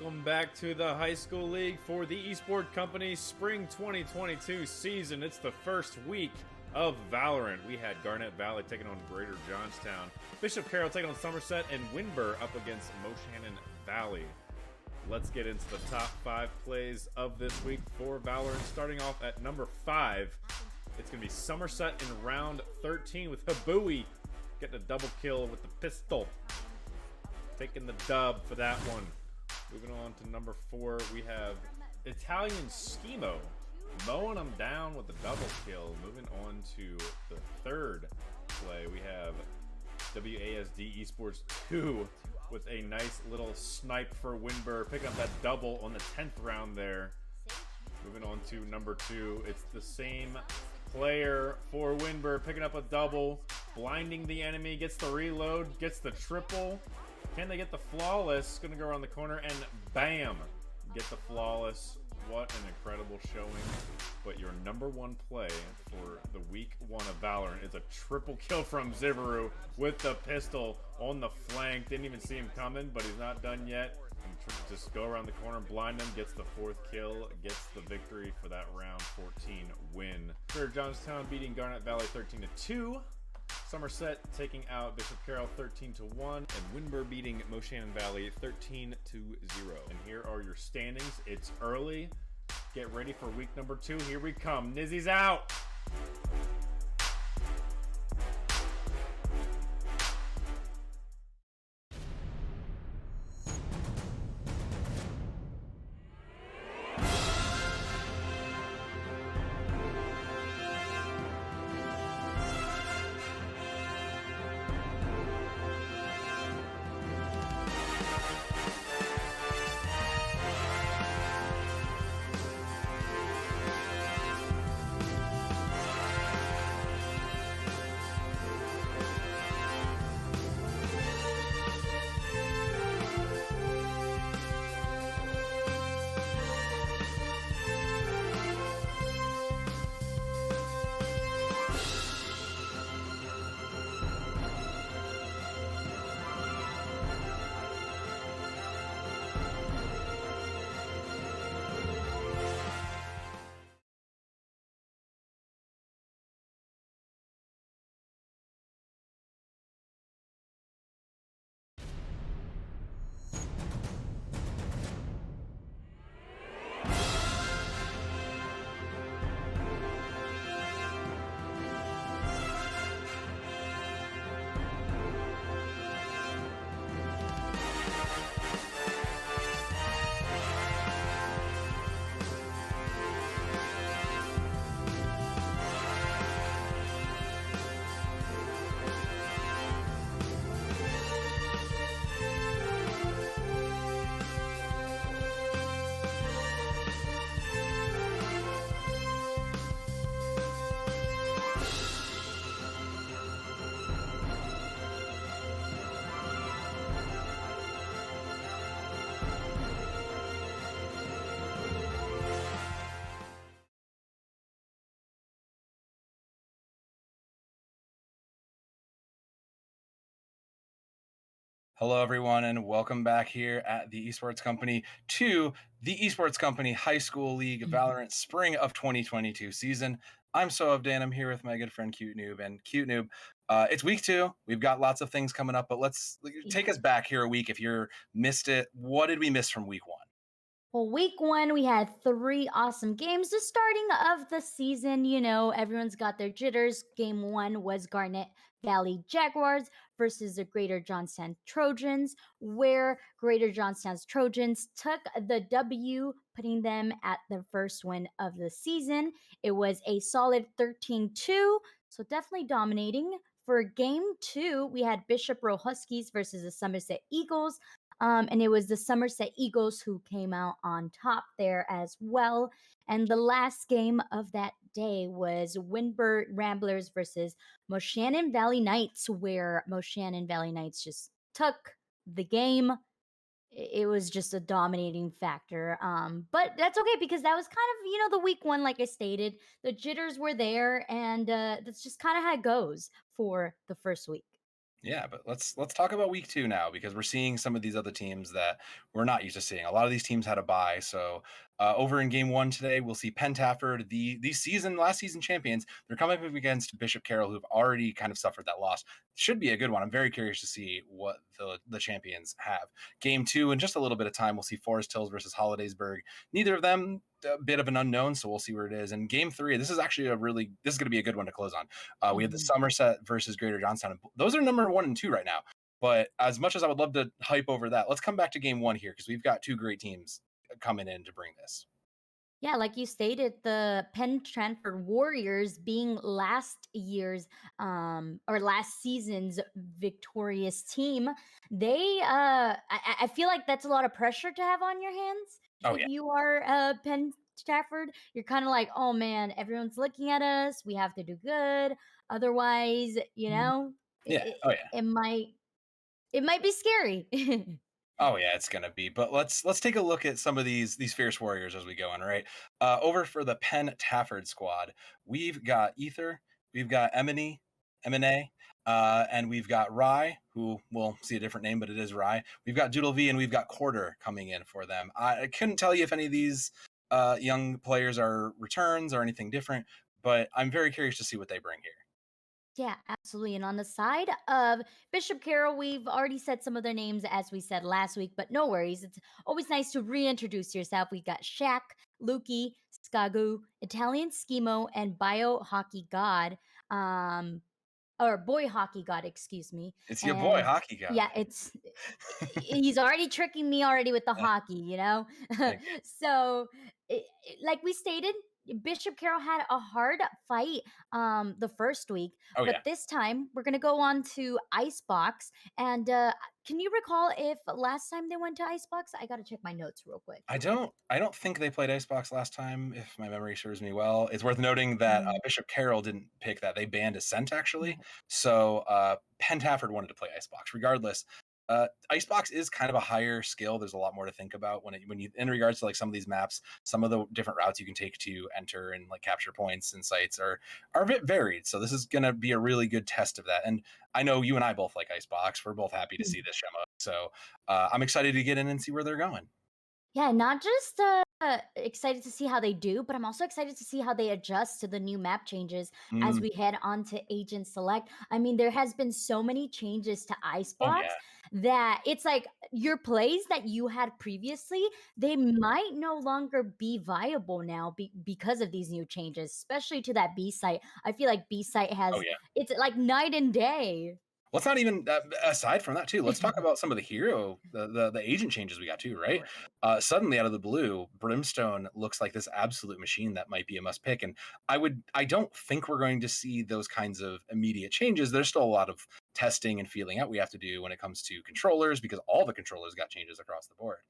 Welcome back to the High School League for the Esport Company Spring 2022 season. It's the first week of Valorant. We had Garnet Valley taking on Greater Johnstown, Bishop Carroll taking on Somerset, and Winburn up against Moshannon Valley. Let's get into the top 5 plays of this week for Valorant. Starting off at number 5, it's going to be Somerset in round 13 with Habui getting a double kill with the pistol. Taking the dub for that one. Moving on to number 4, we have Italian Schemo mowing them down with a double kill. Moving on to the third play, we have WASD Esports 2 with a nice little snipe for Winburn, picking up that double on the 10th round there. Moving on to number 2, it's the same player for Winburn, picking up a double, blinding the enemy, gets the reload, gets the triple. Can they get the flawless? Gonna go around the corner and bam! Get the flawless. What an incredible showing. But your number 1 play for the week 1 of Valorant is a triple kill from Zivaru with the pistol on the flank. Didn't even see him coming, but he's not done yet. And just go around the corner, blind him, gets the 4th kill, gets the victory for that round 14 win. For Johnstown beating Garnet Valley 13-2. Somerset taking out Bishop Carroll 13-1, and Winburn beating Moshannon Valley 13-0. And here are your standings. It's early. Get ready for week number 2. Here we come. Nizzy's out. Hello, everyone, and welcome back here at the Esports Company to the Esports Company High School League Valorant Spring of 2022 season. I'm Soavdan. I'm here with my good friend Cute Noob. And Cute Noob, it's week 2. We've got lots of things coming up, but let's take us back here a week. If you missed it, what did we miss from week 1? Well, week 1, we had 3 awesome games. The starting of the season, you know, everyone's got their jitters. Game 1 was Garnet Valley Jaguars versus the Greater Johnstown Trojans, where Greater Johnstown's Trojans took the W, putting them at their first win of the season. It was a solid 13-2, so definitely dominating. For game 2, we had Bishop Row Huskies versus the Somerset Eagles. And it was the Somerset Eagles who came out on top there as well. And the last game of that day was Winburn Ramblers versus Moshannon Valley Knights, where Moshannon Valley Knights just took the game. It was just a dominating factor. But that's okay, because that was kind of, the week 1, like I stated. The jitters were there, and that's just kind of how it goes for the first week. Yeah, but let's talk about week 2 now because we're seeing some of these other teams that we're not used to seeing. A lot of these teams had a bye, so over in game 1 today, we'll see Penn Trafford, the last season champions. They're coming up against Bishop Carroll, who've already kind of suffered that loss. Should be a good one. I'm very curious to see what the champions have. Game 2, in just a little bit of time, we'll see Forest Hills versus Hollidaysburg. Neither of them a bit of an unknown, so we'll see where it is. And game 3, this is actually this is going to be a good one to close on. We have the Mhm. Somerset versus Greater Johnstown. Those are number 1 and 2 right now. But as much as I would love to hype over that, let's come back to game 1 here because we've got 2 great teams coming in to bring this. Yeah, like you stated, the Penn Trafford Warriors being last year's or last season's victorious team, I feel like that's a lot of pressure to have on your hands. Oh If yeah, you are Penn Trafford, you're kind of like, oh man, everyone's looking at us. We have to do good. Otherwise, it, yeah, oh it, yeah. it might be scary. Oh yeah, it's gonna be. But let's take a look at some of these fierce warriors as we go on. Right, over for the Penn Tafford squad, we've got Ether, we've got Emine, and we've got Rye, who we'll see a different name, but it is Rye. We've got Doodle V, and we've got Quarter coming in for them. I couldn't tell you if any of these young players are returns or anything different, but I'm very curious to see what they bring here. Yeah, absolutely. And on the side of Bishop Carroll, we've already said some of their names as we said last week, but no worries. It's always nice to reintroduce yourself. We got Shaq, Lukey, Skagu, Italian Schemo, and Bio Hockey God. Um, or Boy Hockey God, excuse me. It's your boy, And Hockey God. yeah, he's already tricking me already with the Yeah, hockey. thank you. So, like we stated, Bishop Carroll had a hard fight the first week, Oh but yeah. this time we're gonna go on to Icebox. And can you recall if last time they went to Icebox? I gotta check my notes real quick. I don't think they played Icebox last time, if my memory serves me well. It's worth noting that Mm, Bishop Carroll didn't pick that. They banned Ascent actually. right. So Penn Tafford wanted to play Icebox. Regardless, Icebox is kind of a higher skill. There's a lot more to think about when you in regards to like some of these maps, some of the different routes you can take to enter and like capture points and sites are a bit varied. So this is gonna be a really good test of that. And I know you and I both like Icebox. We're both happy to see this Shema. So I'm excited to get in and see where they're going. Yeah, not just excited to see how they do, but I'm also excited to see how they adjust to the new map changes as Mm. we head on to Agent Select. I mean, there has been so many changes to Oh Icebox yeah. that it's like your plays that you had previously, they might no longer be viable now because of these new changes, especially to that B site. I feel like B site Oh has yeah. it's like night and day. Let's not even aside from that too. Let's talk about some of the hero, the agent changes we got too, right? Right. Suddenly out of the blue, Brimstone looks like this absolute machine that might be a must pick. And I don't think we're going to see those kinds of immediate changes. There's still a lot of testing and feeling out we have to do when it comes to controllers because all the controllers got changes across the board.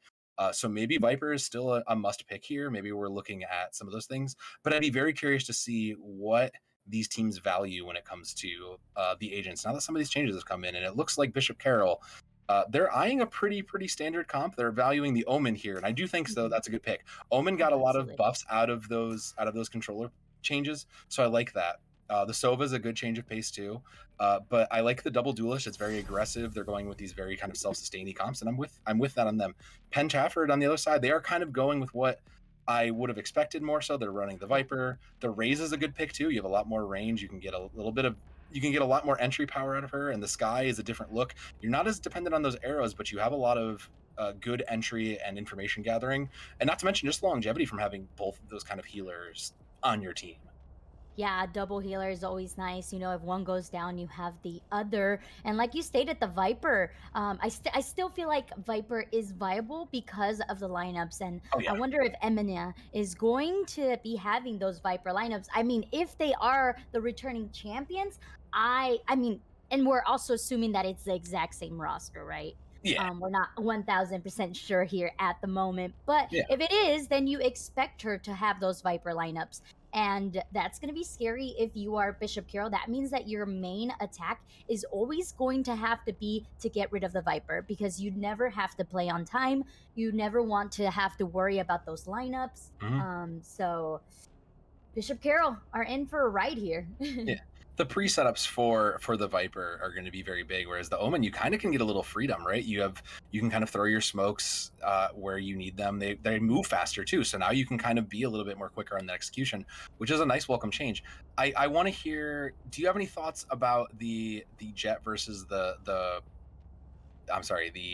So maybe Viper is still a must pick here. Maybe we're looking at some of those things, but I'd be very curious to see what these teams value when it comes to the agents. Now that some of these changes have come in, and it looks like Bishop Carroll, they're eyeing a pretty standard comp. They're valuing the Omen here, and I do think so. Mhm. That's a good pick. Omen Yeah, got a lot of absolutely. buffs out of those controller changes, so I like that. The Sova is a good change of pace too, but I like the double duelist. It's very aggressive. They're going with these very kind of self-sustaining comps, and I'm with that on them. Penn Trafford on the other side, they are kind of going with what I would have expected more so. They're running the Yeah. Viper. The Raze is a good pick too. You have a lot more range. You can get a lot more entry power out of her, and the Sky is a different look. You're not as dependent on those arrows, but you have a lot of good entry and information gathering, and not to mention just longevity from having both of those kind of healers on your team. Yeah, double healer is always nice. If one goes down, you have the other. And like you stated, the Viper. I still feel like Viper is viable because of the lineups, and Oh I yeah, wonder if Emina is going to be having those Viper lineups. I mean, if they are the returning champions, I mean, and we're also assuming that it's the exact same roster, right? yeah, We're not 1000% sure here at the moment, but yeah. if it is, then you expect her to have those Viper lineups. And that's going to be scary if you are Bishop Carroll. That means that your main attack is always going to have to be to get rid of the Viper because you never have to play on time. You never want to have to worry about those lineups. Mhm. So Bishop Carroll are in for a ride here. Yeah. The pre-setups for the Viper are going to be very big, whereas the Omen, you kind of can get a little freedom, right? You can kind of throw your smokes where you need them. They move faster too, so now you can kind of be a little bit more quicker on the execution, which is a nice welcome change. I want to hear. Do you have any thoughts about the Jet versus the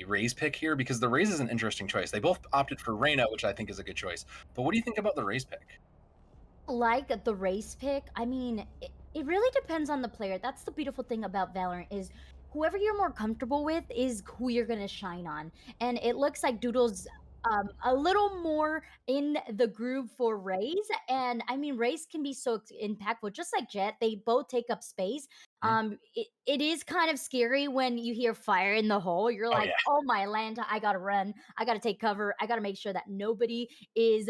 Raze pick here? Because the Raze is an interesting choice. They both opted for Reyna, which I think is a good choice. But what do you think about the Raze pick? Like the race pick, I mean, it really depends on the player. That's the beautiful thing about Valorant is whoever you're more comfortable with is who you're gonna shine on. And it looks like Doodle's a little more in the groove for Raze. And I mean, Raze can be so impactful, just like Jet. They both take up space. Hmm? It is kind of scary when you hear fire in the hole. You're Oh like, yeah, oh my Lanta, I gotta run. I gotta take cover. I gotta make sure that nobody is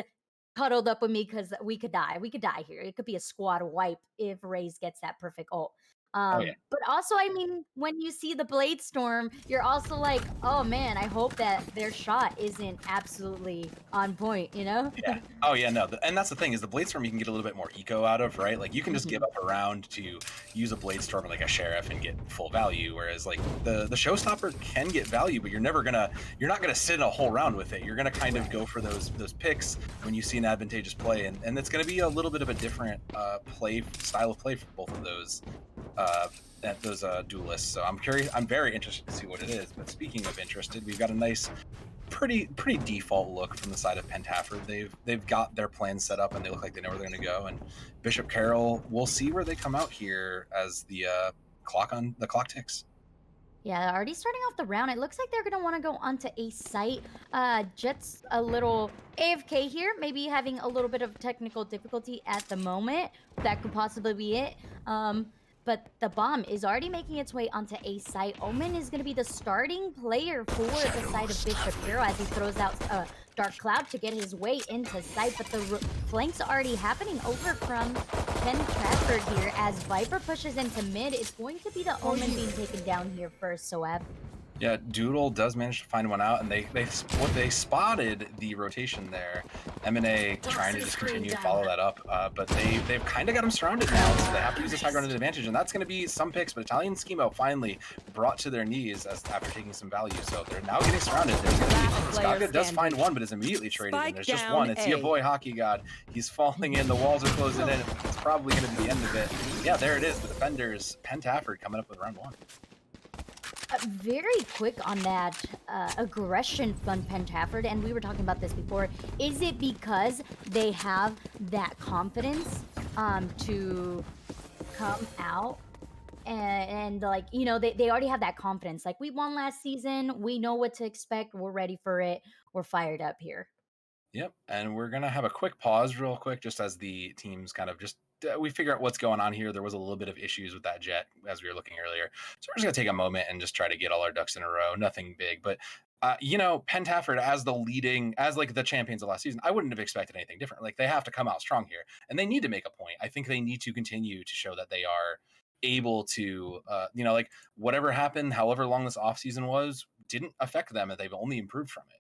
cuddled up with me because we could die. We could die here. It could be a squad wipe if Raze gets that perfect ult. oh yeah. But also, I mean, when you see the Blade Storm, you're also like, oh man, I hope that their shot isn't absolutely on point, you know? Yeah. Oh yeah, no, and that's the thing is the blade storm you can get a little bit more eco out of, right? Like you can just give Mhm. up a round to use a blade storm like a sheriff and get full value, whereas like the showstopper can get value, but you're not gonna sit in a whole round with it. You're gonna kind of go for those picks when you see an advantageous play, and it's gonna be a little bit of a different play style of play for both of those uh, duelists. So I'm curious. I'm very interested to see what it is. But speaking of interested, we've got a nice pretty default look from the side of Penn. They've got their plans set up and they look like they know where they're going to go. And Bishop Carroll, we'll see where they come out here as the clock ticks. Yeah, already starting off the round, it looks like they're gonna want to go onto a site. Jet's a little AFK here, maybe having a little bit of technical difficulty at the moment. That could possibly be it. But the bomb is already making its way onto a site. Omen is going to be the starting player for the side of Bishop Hero as he throws out Dark Cloud to get his way into sight. But the flanks are already happening over from Penn Trafford here as Viper pushes into mid. It's going to be the Omen being taken down here first, Soab. Yeah, Doodle does manage to find one out, and they spotted the rotation there. M&A trying to just continue to follow that up, but they've kind of got him surrounded now, so they have to use this high ground advantage, and that's going to be some picks. But Italian Schemo finally brought to their knees after taking some value, so they're now getting surrounded. There's going to be Skaga does find one, but is immediately traded, and there's just one. It's your boy Hockey God. He's falling in. The walls are closing in. It's probably going to be the end of it. Yeah, there it is. The defenders, Penn Trafford coming up with round one. Very quick on that aggression from Penn Trafford, and we were talking about this before. Is it because they have that confidence to come out and like, you know, they already have that confidence. Like, we won last season. We know what to expect. We're ready for it. We're fired up here. Yep, and we're gonna have a quick pause, real quick, just as the teams kind of just we figure out what's going on here. There was a little bit of issues with that jet as we were looking earlier, so we're just gonna take a moment and just try to get all our ducks in a row. Nothing big, but Penn Trafford as like the champions of last season, I wouldn't have expected anything different. Like they have to come out strong here, and they need to make a point. I think they need to continue to show that they are able to, like whatever happened, however long this off season was, didn't affect them, and they've only improved from it.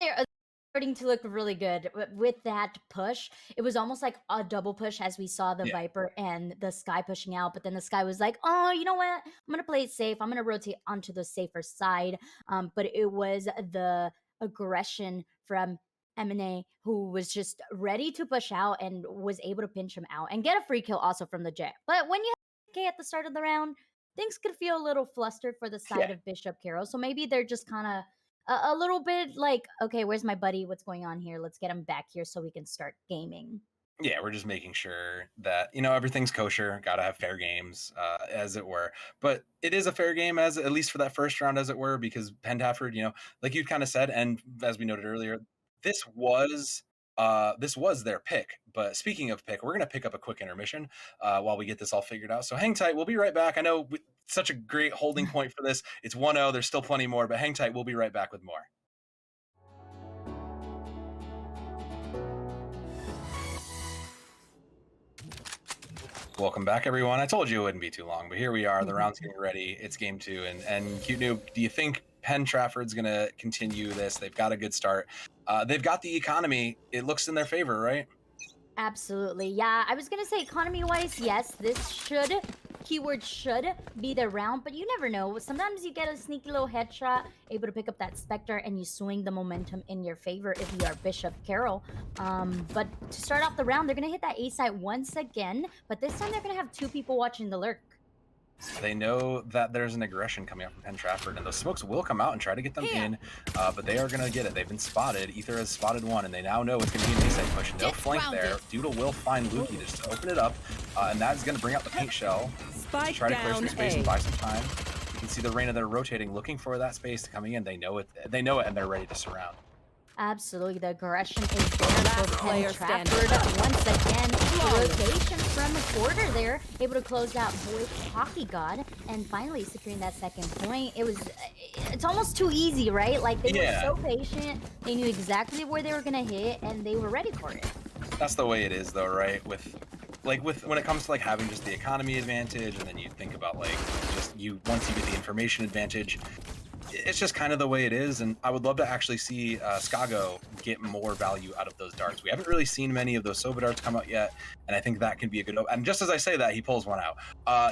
They're starting to look really good with that push. It was almost like a double push as we saw the Yeah. Viper and the Sky pushing out, but then the Sky was like, oh, you know what? I'm going to play it safe. I'm going to rotate onto the safer side. But it was the aggression from M&A who was just ready to push out and was able to pinch him out and get a free kill also from the Jet. But when you have K at the start of the round, things could feel a little flustered for the side Yeah. of Bishop Carroll. So maybe they're just kind of a little bit like, okay, where's my buddy? What's going on here? Let's get him back here so we can start gaming. Yeah, we're just making sure that everything's kosher. Got to have fair games, as it were. But it is a fair game, as at least for that first round, as it were, because Penn Trafford, like you kind of said, and as we noted earlier, this was this was their pick. But speaking of pick, we're gonna pick up a quick intermission while we get this all figured out. So hang tight. We'll be right back. I know such a great holding point for this. It's 1-0. There's still plenty more, but hang tight. We'll be right back with more. Welcome back, everyone. I told you it wouldn't be too long, but here we are. The round's getting ready. It's game 2, and Cute Noob, do you think Penn Trafford's going to continue this? They've got a good start. They've got the economy. It looks in their favor, right? Absolutely. Yeah, I was going to say economy-wise, yes, this should, keyword should, be the round, but you never know. Sometimes you get a sneaky little headshot, able to pick up that Spectre, and you swing the momentum in your favor if you are Bishop Carroll. But to start off the round, they're going to hit that A site once again, but this time they're going to have 2 people watching the lurk. They know that there's an aggression coming up from Penn Trafford, and those smokes will come out and try to get them in, but they are going to get it. They've been spotted. Ether has spotted one, and they now know it's going to be an A-side push. No flank there. Doodle will find Lukey just to open it up, and that's going to bring out the paint shell. Spike Try to clear some down space A. and buy some time. You can see the Reyna there rotating, looking for that space coming in. They know it, and they're ready to surround. Absolutely, the aggression is there Last for Penn player Trafford. Once again, the rotation from the quarter there, able to close out Boy Hockey God, and finally securing that second point. It's almost too easy, right? Like, they were so patient, they knew exactly where they were gonna hit, and they were ready for it. That's the way it is, though, right? When it comes to like having just the economy advantage, and then you think about like just once you get the information advantage, it's just kind of the way it is. And I would love to actually see Skago get more value out of those darts. We haven't really seen many of those Sova darts come out yet, and I think that can be a good. And just as I say that, he pulls one out.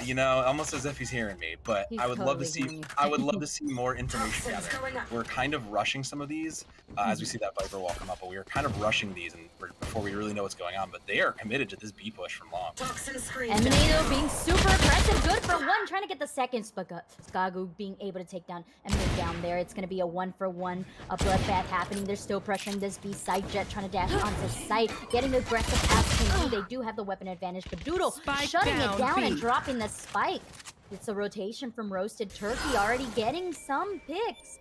You know, almost as if he's hearing me. But I would love to see. I would love to see more information gathering. We're kind of rushing some of these as we see that Viper wall come up, but we are kind of rushing these before we really know what's going on. But they are committed to this B push from long. Eminato being super aggressive, good for one, trying to get the second. Skago being able to take down Eminato down there. It's going to be a 1-for-1, a bloodbath happening. They're still pressuring this B side. Jet trying to dash onto site, getting aggressive as can be. They do have the weapon advantage, but Doodle shutting it down and dropping the spike. It's a rotation from Roasted Turkey, already getting some picks.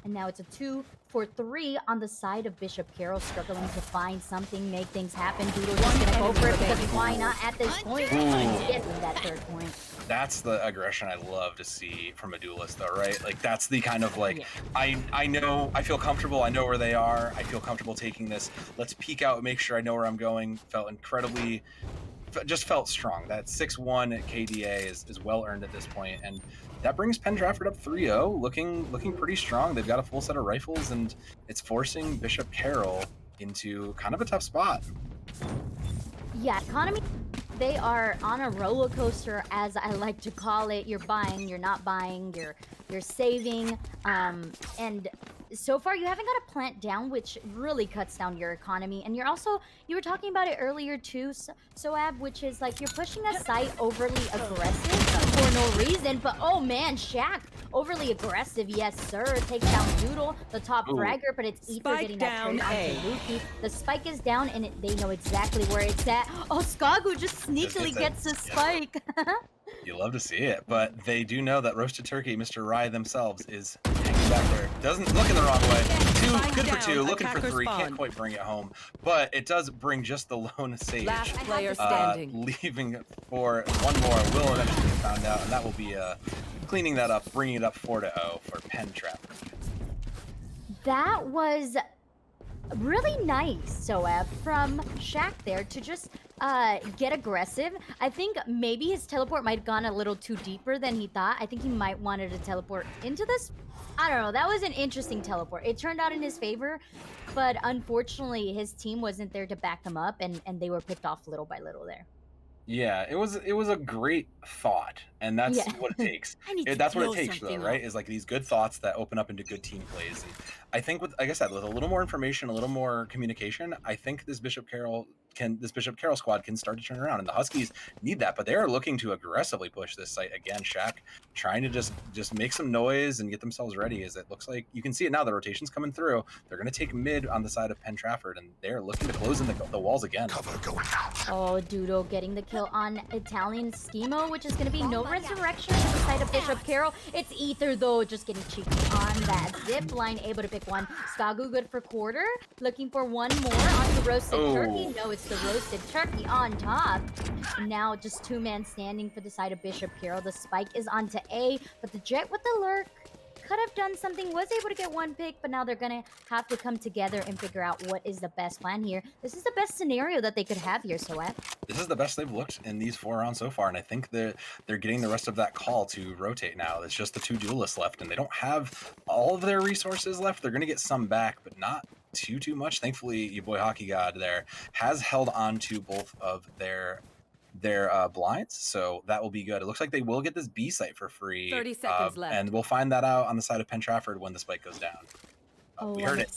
And now it's a 2-for-3 on the side of Bishop Carroll, struggling to find something, make things happen. Doodle just gonna go for it because why not at this point? Getting that third point. That's the aggression I love to see from a duelist, though, right? Like, that's the kind of like, I know, I feel comfortable, I know where they are, I feel comfortable taking this. Let's peek out, make sure I know where I'm going. Just felt strong. That 6-1 KDA is well earned at this point, and that brings Penn Trafford up 3-0, looking pretty strong. They've got a full set of rifles, and it's forcing Bishop Carroll into kind of a tough spot. Yeah, economy, they are on a roller coaster, as I like to call it. You're buying, you're not buying, you're saving, and so far you haven't got a plant down, which really cuts down your economy. And you were talking about it earlier too, Soab, which is like you're pushing a site overly aggressive for no reason. But oh man, Shaq, overly aggressive, yes sir. Takes down Doodle, the top fragger, but it's Ether getting that trade onto Lukey. The spike is down, and they know exactly where it's at. Oh, Skagu just sneakily gets the spike. You love to see it, but they do know that Roasted Turkey, Mr. Rye themselves, is hanging back there. Doesn't look in the wrong way. Good for 2, looking for 3. Can't quite bring it home, but it does bring just the lone Sage. Last player standing. Leaving for one more. Will eventually get found out, and that will be cleaning that up, bringing it up 4-0 for Penn Trafford. That was really nice, Soab, from Shaq there to just get aggressive. I think maybe his teleport might have gone a little too deeper than he thought. I think he might wanted to teleport into this. I don't know. That was an interesting teleport. It turned out in his favor, but unfortunately his team wasn't there to back them up, and they were picked off little by little there. Yeah, it was a great thought, and that's what it takes. That's what it takes, though, right? Is like these good thoughts that open up into good team plays. And I think with, like I said, with a little more information, a little more communication, I think this Bishop Carroll squad can start to turn around, and the Huskies need that. But they are looking to aggressively push this site again. Shaq trying to just make some noise and get themselves ready. As it looks like you can see it now, the rotation's coming through. They're going to take mid on the side of Penn Trafford, and they're looking to close in the walls again. Oh, Doodle getting the kill on Italian Schemo, which is going to be no resurrection on the side of Bishop Carroll. It's Ether, though, just getting cheeky on that zip line, able to pick one. Skagu good for quarter, looking for one more onto Roasted Turkey. No, it's the Roasted Turkey on top. And now just 2-man standing for the side of Bishop Carroll. The spike is onto A, but the Jet with the lurk could have done something, was able to get one pick, but now they're gonna have to come together and figure out what is the best plan here. This is the best scenario that they could have here, Soet. This is the best they've looked in these 4 rounds so far, and I think they're getting the rest of that call to rotate now. It's just the 2 duelists left, and they don't have all of their resources left. They're gonna get some back, but not too much. Thankfully, your boy Hockey God there has held on to both of their blinds, so that will be good. It looks like they will get this B site for free. 30 seconds left. And we'll find that out on the side of Penn Trafford when the spike goes down. We heard it.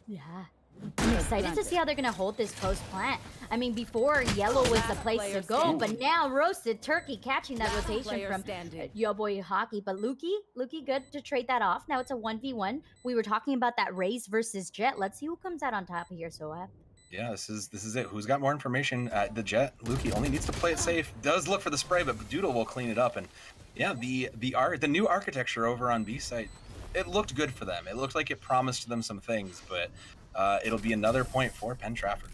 Yeah. I'm excited to see how they're going to hold this post-plant. I mean, before yellow was the place to go, but now roasted turkey catching that rotation from your boy Hockey. But Lukey good to trade that off. Now it's a 1v1. We were talking about that Raze versus Jet. Let's see who comes out on top here, Soab. Yeah, this is it. Who's got more information? The Jet. Lukey only needs to play it safe. Does look for the spray, but Doodle will clean it up. And yeah, the new architecture over on B site, it looked good for them. It looked like it promised them some things, but it'll be another point for Penn Trafford.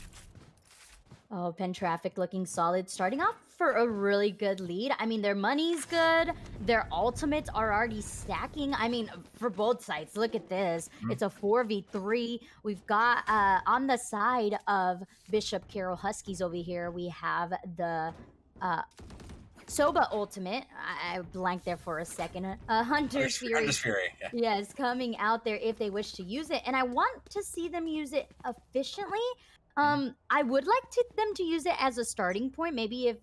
Oh, Penn Trafford looking solid, starting off for a really good lead. I mean, their money's good. Their ultimates are already stacking. I mean, for both sides, look at this. It's a 4v3. We've got on the side of Bishop Carroll Huskies over here, we have the Soba ultimate. I blanked there for a second. Hunter's Fury. Yeah. Yes, coming out there if they wish to use it. And I want to see them use it efficiently. I would like them to use it as a starting point. Maybe if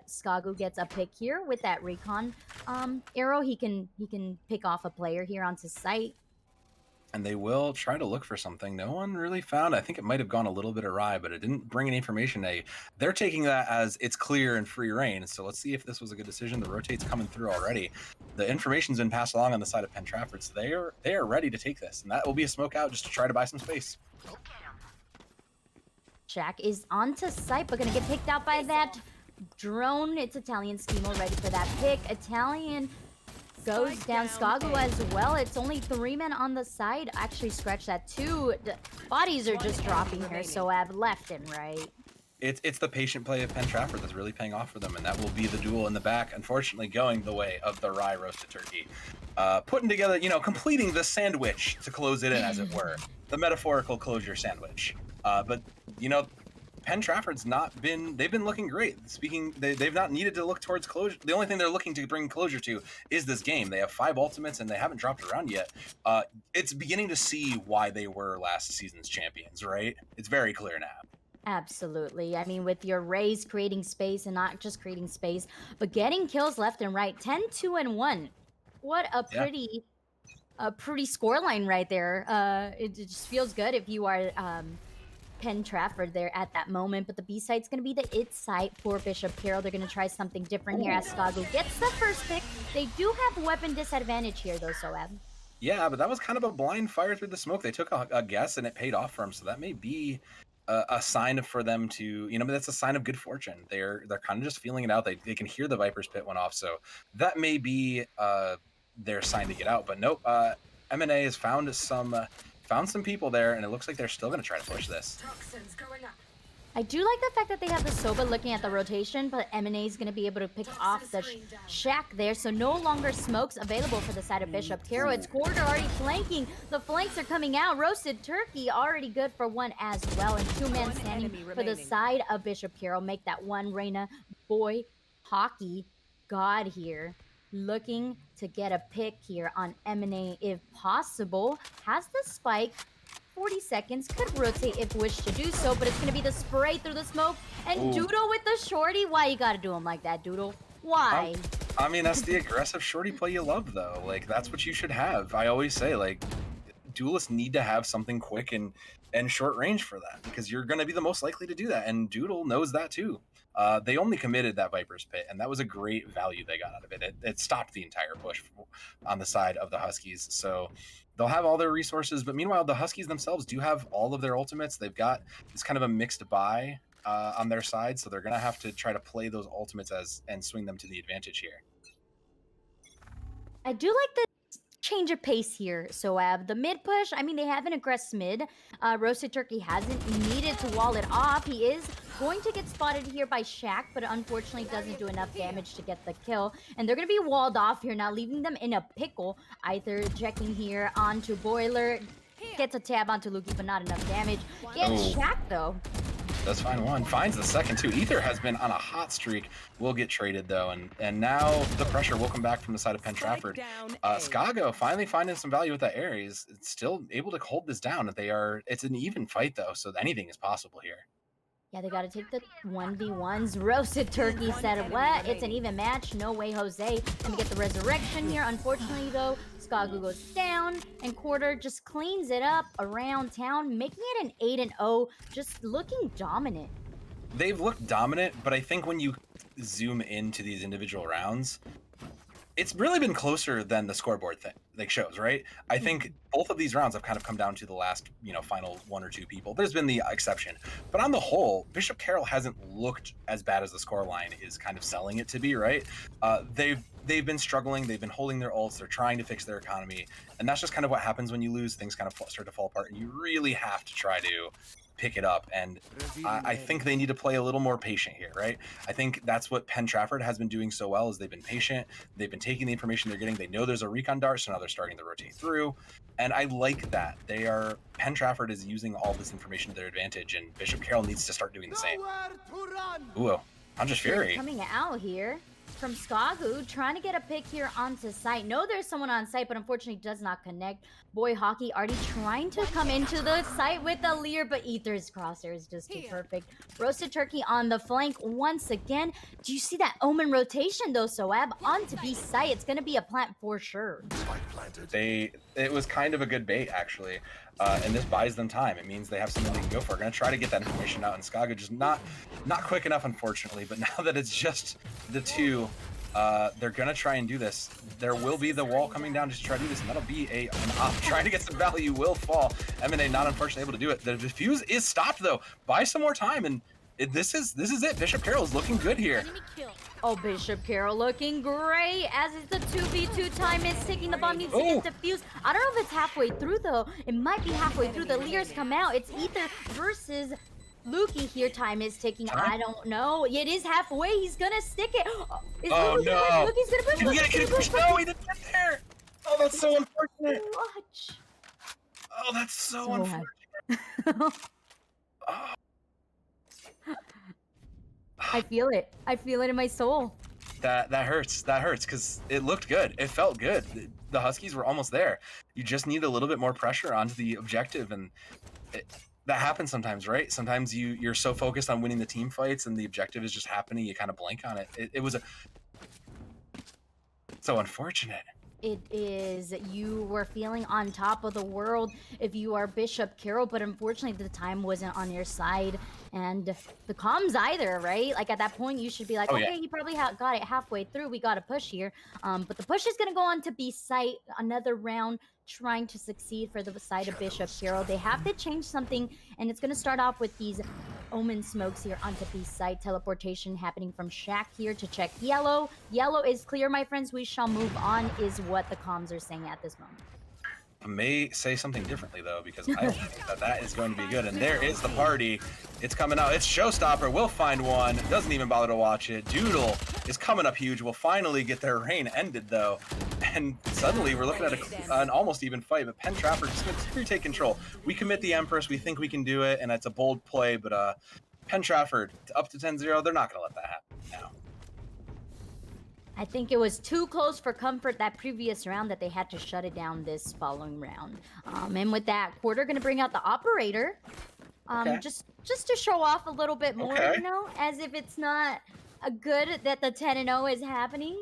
Skagu gets a pick here with that recon arrow, he can pick off a player here onto site. And they will try to look for something. No one really found. I think it might have gone a little bit awry, but it didn't bring any information. They're taking that as it's clear and free reign. So let's see if this was a good decision. The rotate's coming through already. The information's been passed along on the side of Penn Trafford, so they are ready to take this, and that will be a smoke out just to try to buy some space. Shaq is onto site, but gonna get picked out by that drone. It's Italian Schemo ready for that pick. Italian goes down. Skagu as well. It's only 3 men on the side. Actually, scratch that 2. Bodies are just dropping here, so Ab left and right. It's the patient play of Penn Trafford that's really paying off for them, and that will be the duel in the back, unfortunately going the way of the rye roasted turkey. Putting together, completing the sandwich to close it in, as it were. The metaphorical closure sandwich. But, Penn Trafford's they've been looking great. They've not needed to look towards closure. The only thing they're looking to bring closure to is this game. They have 5 ultimates and they haven't dropped around yet. It's beginning to see why they were last season's champions, right? It's very clear now. Absolutely. I mean, with your Rays creating space, and not just creating space, but getting kills left and right. 10, 2, and 1. What a pretty scoreline right there. It just feels good if you are Penn Trafford there at that moment. But the B site's going to be the it site for Bishop Carroll. They're going to try something different here as Skagu gets the first pick. They do have weapon disadvantage here, though, Soab. Yeah, but that was kind of a blind fire through the smoke. They took a guess and it paid off for them. So that may be a sign for them to, that's a sign of good fortune. They're kind of just feeling it out. They can hear the Viper's Pit went off. So that may be their sign to get out. But nope, M&A has found some people there, and it looks like they're still going to try to push this. I do like the fact that they have the Soba looking at the rotation, but M&A is going to be able to pick off the Shack there, so no longer smokes available for the side of Bishop Carroll. It's Quarter already flanking. The flanks are coming out. Roasted Turkey already good for 1 as well, and 2 men standing for the side of Bishop Carroll. Make that 1. Reina, boy, Hockey, God here. Looking to get a pick here on M&A if possible. Has the spike. 40 seconds, could rotate if wished to do so, but it's going to be the spray through the smoke. And Doodle with the shorty. Why you got to do him like that, Doodle? Why? I mean, that's the aggressive shorty play you love, though. Like, that's what you should have. I always say, like, duelists need to have something quick and short range for that, because you're going to be the most likely to do that, and Doodle knows that too. They only committed that Viper's Pit, and that was a great value they got out of it. It stopped the entire push on the side of the Huskies, so they'll have all their resources. But meanwhile, the Huskies themselves do have all of their ultimates. They've got this kind of a mixed buy on their side, so they're going to have to try to play those ultimates and swing them to the advantage here. I do like the change of pace here, Soab. The mid push, I mean, they have an aggressive mid. Roasted Turkey hasn't needed to wall it off. He is going to get spotted here by Shaq, but unfortunately doesn't do enough damage to get the kill. And they're going to be walled off here now, leaving them in a pickle. Either checking here onto Boiler, gets a tab onto Lukey, but not enough damage. Gets Shaq, though. Does find one, finds the second too. Ether has been on a hot streak. Will get traded though, and now the pressure will come back from the side of Penn Trafford. Skago finally finding some value with that Ares. It's still able to hold this down. It's an even fight though, so anything is possible here. Yeah, they got to take the 1v1s. Roasted Turkey said, what? It's an even match. No way, Jose. Gonna get the resurrection here. Unfortunately, though, Skagu goes down, and Quarter just cleans it up around town, making it an 8-0, just looking dominant. They've looked dominant, but I think when you zoom into these individual rounds, it's really been closer than the scoreboard thing shows, right? I think both of these rounds have kind of come down to the last, final 1 or 2 people. There's been the exception, but on the whole, Bishop Carroll hasn't looked as bad as the scoreline is kind of selling it to be, right? They've been struggling. They've been holding their ults. They're trying to fix their economy, and that's just kind of what happens when you lose. Things kind of start to fall apart, and you really have to try to pick it up. And I think they need to play a little more patient here, right? I think that's what Penn Trafford has been doing so well, is they've been patient. They've been taking the information they're getting. They know there's a recon dart, so now they're starting to rotate through. And I like that. Penn Trafford is using all this information to their advantage, and Bishop Carroll needs to start doing the same. Ooh, Hunter's Fury. Coming out here from Skagu, trying to get a pick here onto site. No, there's someone on site, but unfortunately does not connect. Boy Hockey already trying to come into the site with a Lear, but Ether's crosshair is just too perfect. Roasted Turkey on the flank once again. Do you see that Omen rotation though, Soab? Onto B site. It's going to be a plant for sure. It was kind of a good bait, actually. And this buys them time. It means they have something they can go for. Going to try to get that information out, and Skago just not quick enough, unfortunately. But now that it's just the two, they're going to try and do this. There will be the wall coming down just to try to do this, and that'll be an op. Trying to get some value will fall. M&A not unfortunately able to do it. The defuse is stopped, though. Buy some more time, and this is it. Bishop Carroll is looking good here. Oh, Bishop Carroll looking great, as is the 2v2 time is ticking. The bomb needs to get defused. I don't know if it's halfway through, though. It might be halfway through. The Lears come out. It's Ether versus Lukey here. Time is ticking. I don't know. It is halfway. He's going to stick it. Oh, no. Lukey's going to push. Can you get a push? No, he didn't get there. Oh, that's so unfortunate. Watch. Oh, that's so unfortunate. Oh. I feel it. I feel it in my soul. That hurts. That hurts because it looked good. It felt good. The Huskies were almost there. You just need a little bit more pressure onto the objective, and that happens sometimes, right? Sometimes you're so focused on winning the team fights, and the objective is just happening. You kind of blank on it. It was so unfortunate. It is. You were feeling on top of the world if you are Bishop Carroll, but unfortunately the time wasn't on your side, and the comms either, right? Like at that point you should be like, okay, he probably got it halfway through. We got a push here, but the push is going to go on to B site. Another round trying to succeed for the side of Bishop Carroll. They have to change something, and it's going to start off with these Omen smokes here onto B site. Teleportation happening from Shaq here to check yellow. Yellow is clear, my friends. We shall move on, is what the comms are saying at this moment. I may say something differently, though, because I think that is going to be good. And there is the party. It's coming out. It's Showstopper. We'll find one. Doesn't even bother to watch it. Doodle is coming up huge. We'll finally get their reign ended, though. And suddenly we're looking at an almost even fight. But Penn Trafford just going to retake control. We commit the Empress. We think we can do it. And it's a bold play. But Penn Trafford up to 10-0. They're not going to let that happen now. I think it was too close for comfort that previous round that they had to shut it down this following round. And with that, Quarter going to bring out the operator, just to show off a little bit more, you know, as if it's not a good that the 10-0 is happening.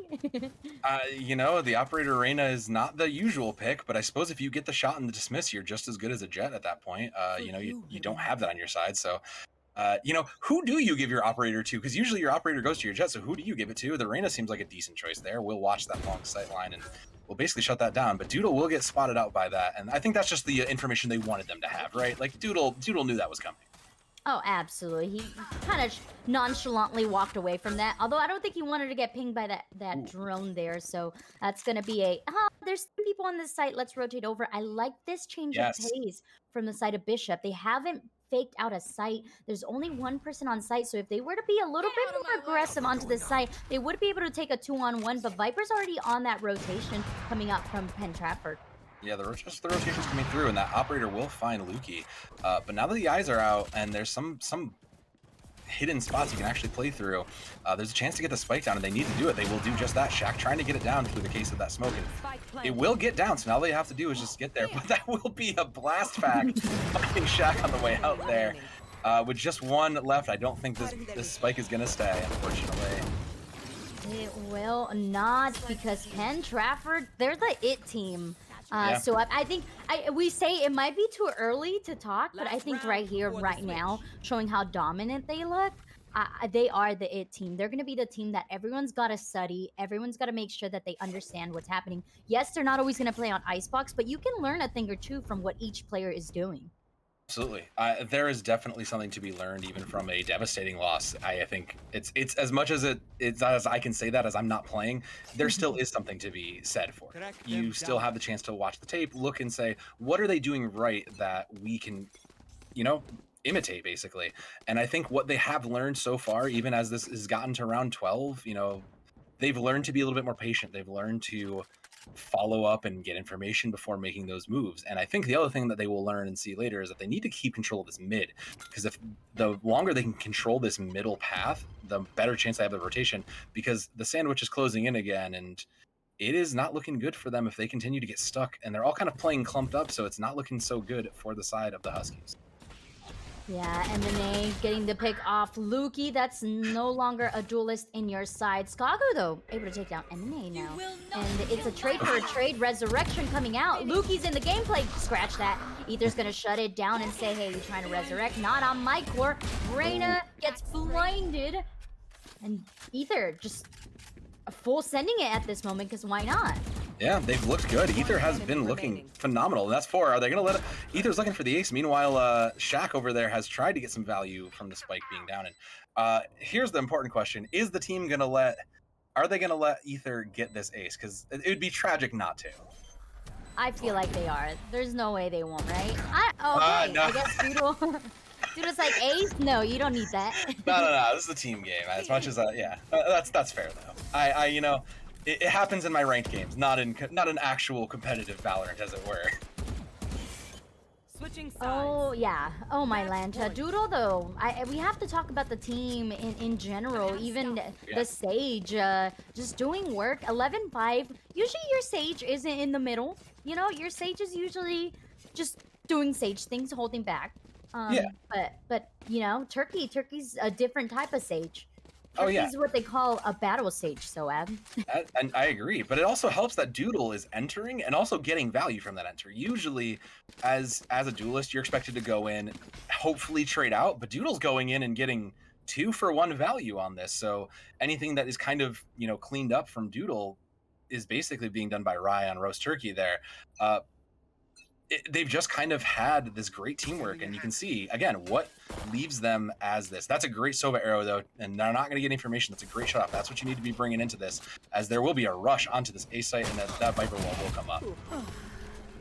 You know, the operator arena is not the usual pick, but I suppose if you get the shot and the dismiss, you're just as good as a Jet at that point. You know, you don't have that on your side, so. You know, who do you give your operator to? Because usually your operator goes to your Jet, so who do you give it to? The Reyna seems like a decent choice there. We'll watch that long sight line, and we'll basically shut that down. But Doodle will get spotted out by that, and I think that's just the information they wanted them to have, right? Like, Doodle knew that was coming. Oh, absolutely. He kind of nonchalantly walked away from that, although I don't think he wanted to get pinged by that drone there, so that's going to be there's 3 people on this site. Let's rotate over. I like this change of pace from the side of Bishop. They haven't faked out a site. There's only 1 person on site, so if they were to be a little bit more aggressive onto this site, they would be able to take a 2-on-1, but Viper's already on that rotation coming up from Penn Trafford. Yeah, the rotation's coming through, and that operator will find Lukey. But now that the eyes are out, and there's some hidden spots you can actually play through, there's a chance to get the spike down, and they need to do it. They will do just that. Shaq trying to get it down through the case of that smoke, and it will get down. So now all they have to do is just get there. But that will be a blast fact finding Shaq on the way out there. With just one left, I don't think this spike is going to stay, unfortunately. It will not, because Penn, Trafford, they're the it team. Yeah. So I think we say it might be too early to talk, but I think right here, right now, showing how dominant they look, they are the it team. They're going to be the team that everyone's got to study. Everyone's got to make sure that they understand what's happening. Yes, they're not always going to play on Icebox, but you can learn a thing or two from what each player is doing. Absolutely. There is definitely something to be learned even from a devastating loss. I think it's as much as it's as I can say that as I'm not playing, there still is something to be said for it. You still have the chance to watch the tape, look and say, what are they doing right that we can, imitate, basically. And I think what they have learned so far, even as this has gotten to round 12, they've learned to be a little bit more patient. They've learned to follow up and get information before making those moves. And I think the other thing that they will learn and see later is that they need to keep control of this mid, because if the longer they can control this middle path, the better chance they have of rotation, because the sandwich is closing in again, and it is not looking good for them if they continue to get stuck, and they're all kind of playing clumped up, so it's not looking so good for the side of the Huskies. Yeah, M&A getting the pick off Lukey. That's no longer a duelist in your side. Skago, though, able to take down M&A now. And it's a trade for a trade. Resurrection coming out. Lukey's in the gameplay. Scratch that. Ether's going to shut it down and say, hey, you're trying to resurrect? Not on my core. Reyna gets blinded. And Ether just full sending it at this moment, because why not? Yeah, they've looked good. Ether has been looking phenomenal. That's 4. Are they going to let it? Ether's looking for the ace. Meanwhile, Shaq over there has tried to get some value from the spike being down. And here's the important question. Is the team going to are they going to let Ether get this ace? Because it would be tragic not to. I feel like they are. There's no way they won't, right? Okay, No. I guess Doodle... Doodle's like, ace? No, you don't need that. No. This is a team game. As much as, that's fair, though. It happens in my ranked games, not in actual competitive Valorant, as it were. Switching sides. Oh, yeah. Oh, my Lanta. Doodle, though, we have to talk about the team in general. Even the Sage, just doing work. 11-5. Usually your Sage isn't in the middle. Your Sage is usually just doing Sage things, holding back. But Turkey's a different type of Sage. Turkey's what they call a battle sage, Soab. And I agree, but it also helps that Doodle is entering and also getting value from that enter. Usually, as a duelist, you're expected to go in, hopefully trade out, but Doodle's going in and getting 2-for-1 value on this. So anything that is kind of cleaned up from Doodle is basically being done by Rye on Roast Turkey there. They've just kind of had this great teamwork, and you can see again what leaves them as this. That's a great Sova arrow, though, and they're not going to get information. That's a great shot. That's what you need to be bringing into this, as there will be a rush onto this A site, and that Viper wall will come up.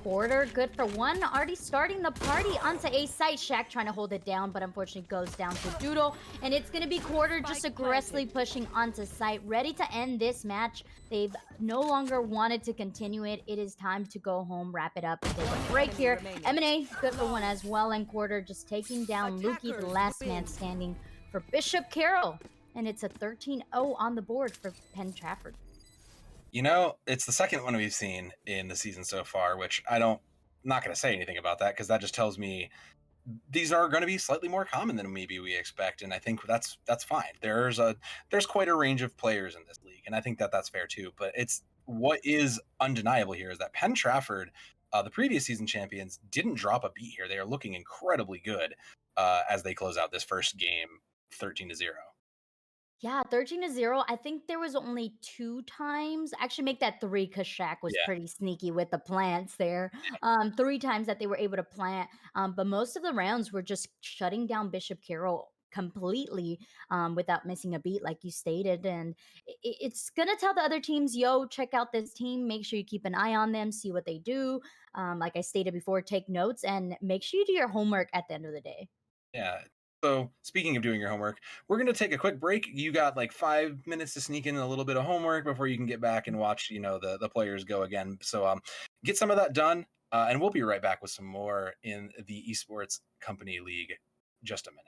Quarter, good for one. Already starting the party onto A site. Shaq trying to hold it down, but unfortunately goes down to Doodle. And it's going to be Quarter just aggressively pushing onto site, ready to end this match. They've no longer wanted to continue it. It is time to go home, wrap it up, and take a break here. M&A, good for one as well. And Quarter just taking down Lukey, the last man standing for Bishop Carroll. And it's a 13-0 on the board for Penn Trafford. It's the second one we've seen in the season so far, which I'm not going to say anything about that, because that just tells me these are going to be slightly more common than maybe we expect, and I think that's fine. There's quite a range of players in this league, and I think that's fair too. But it's what is undeniable here is that Penn Trafford, the previous season champions, didn't drop a beat here. They are looking incredibly good as they close out this first game 13-0. Yeah, 13-0. I think there was only 2 times. Actually, make that 3 because Shaq was pretty sneaky with the plants there. 3 times that they were able to plant. But most of the rounds were just shutting down Bishop Carroll completely without missing a beat, like you stated. And it's going to tell the other teams, yo, check out this team. Make sure you keep an eye on them, see what they do. Like I stated before, take notes and make sure you do your homework at the end of the day. Yeah. So speaking of doing your homework, we're going to take a quick break. You got like 5 minutes to sneak in a little bit of homework before you can get back and watch, the players go again. So get some of that done, and we'll be right back with some more in the Esports Company League just a minute.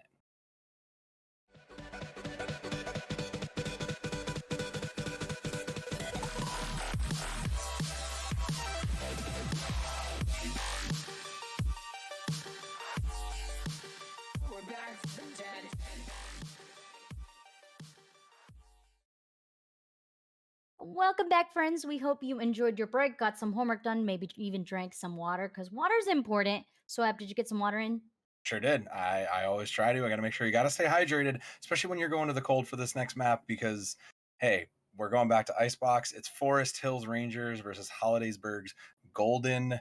Welcome back, friends. We hope you enjoyed your break, got some homework done, maybe even drank some water because water is important. So, did you get some water in? Sure did. I always try to. I got to make sure you got to stay hydrated, especially when you're going to the cold for this next map because, hey, we're going back to Icebox. It's Forest Hills Rangers versus Hollidaysburg's Golden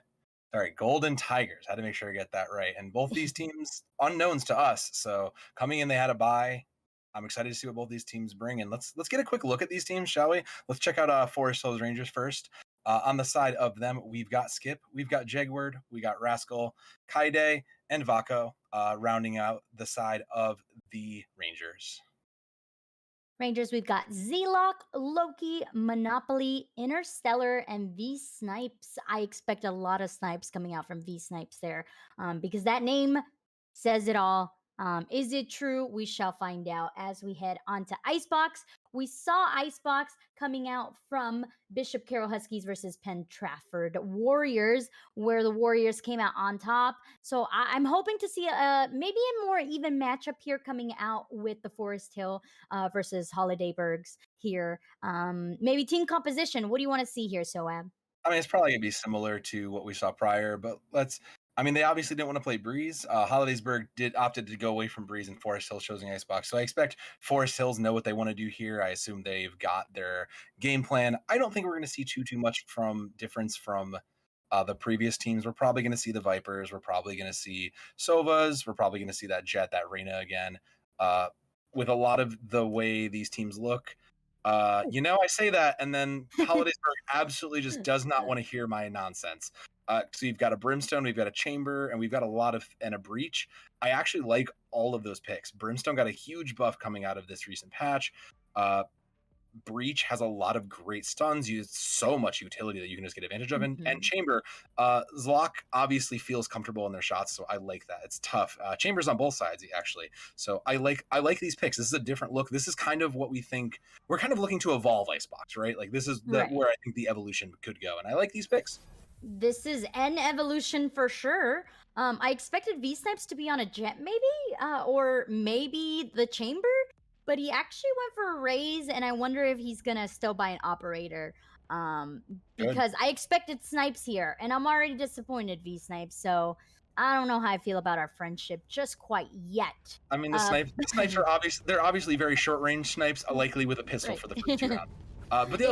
Tigers. I had to make sure I get that right. And both these teams unknowns to us. So coming in, they had a bye. I'm excited to see what both these teams bring. And let's get a quick look at these teams, shall we? Let's check out Forest Hills Rangers first. On the side of them, we've got Skip, we've got Jegward, we got Rascal, Kaide, and Vaco, rounding out the side of the Rangers. Rangers, we've got Z-Lock, Loki, Monopoly, Interstellar, and V Snipes. I expect a lot of snipes coming out from V Snipes there because that name says it all. Is it true? We shall find out as we head on to Icebox. We saw Icebox coming out from Bishop Carroll Huskies versus Penn Trafford Warriors, where the Warriors came out on top. So I'm hoping to see maybe a more even matchup here coming out with the Forest Hill versus Hollidaysburg's here. Maybe team composition. What do you want to see here, Soab? I mean, it's probably going to be similar to what we saw prior, but they obviously didn't want to play Breeze. Hollidaysburg opted to go away from Breeze, and Forest Hills choosing Icebox. So I expect Forest Hills know what they want to do here. I assume they've got their game plan. I don't think we're going to see too much difference from the previous teams. We're probably going to see the Vipers. We're probably going to see Sovas. We're probably going to see that Jet, that Reyna again. With a lot of the way these teams look, I say that, and then Hollidaysburg absolutely just does not want to hear my nonsense. So you've got a Brimstone, we've got a Chamber, and we've got a Breach. I actually like all of those picks. Brimstone got a huge buff coming out of this recent patch. Breach has a lot of great stuns, use so much utility that you can just get advantage of. And Chamber, Zlock obviously feels comfortable in their shots, so I like that. It's tough. Chamber's on both sides, actually. So I like these picks. This is a different look. This is kind of what we think. We're kind of looking to evolve Icebox, right? Like this is Right. where I think the evolution could go. And I like these picks. This is an evolution for sure. I expected V Snipes to be on a Jet, maybe, or maybe the Chamber, but he actually went for a Raze, and I wonder if he's gonna still buy an Operator. Because I expected Snipes here, and I'm already disappointed, V Snipes. So I don't know how I feel about our friendship just quite yet. I mean, the snipes are they're obviously very short range snipes, likely with a pistol Right. for the first 2 rounds. But the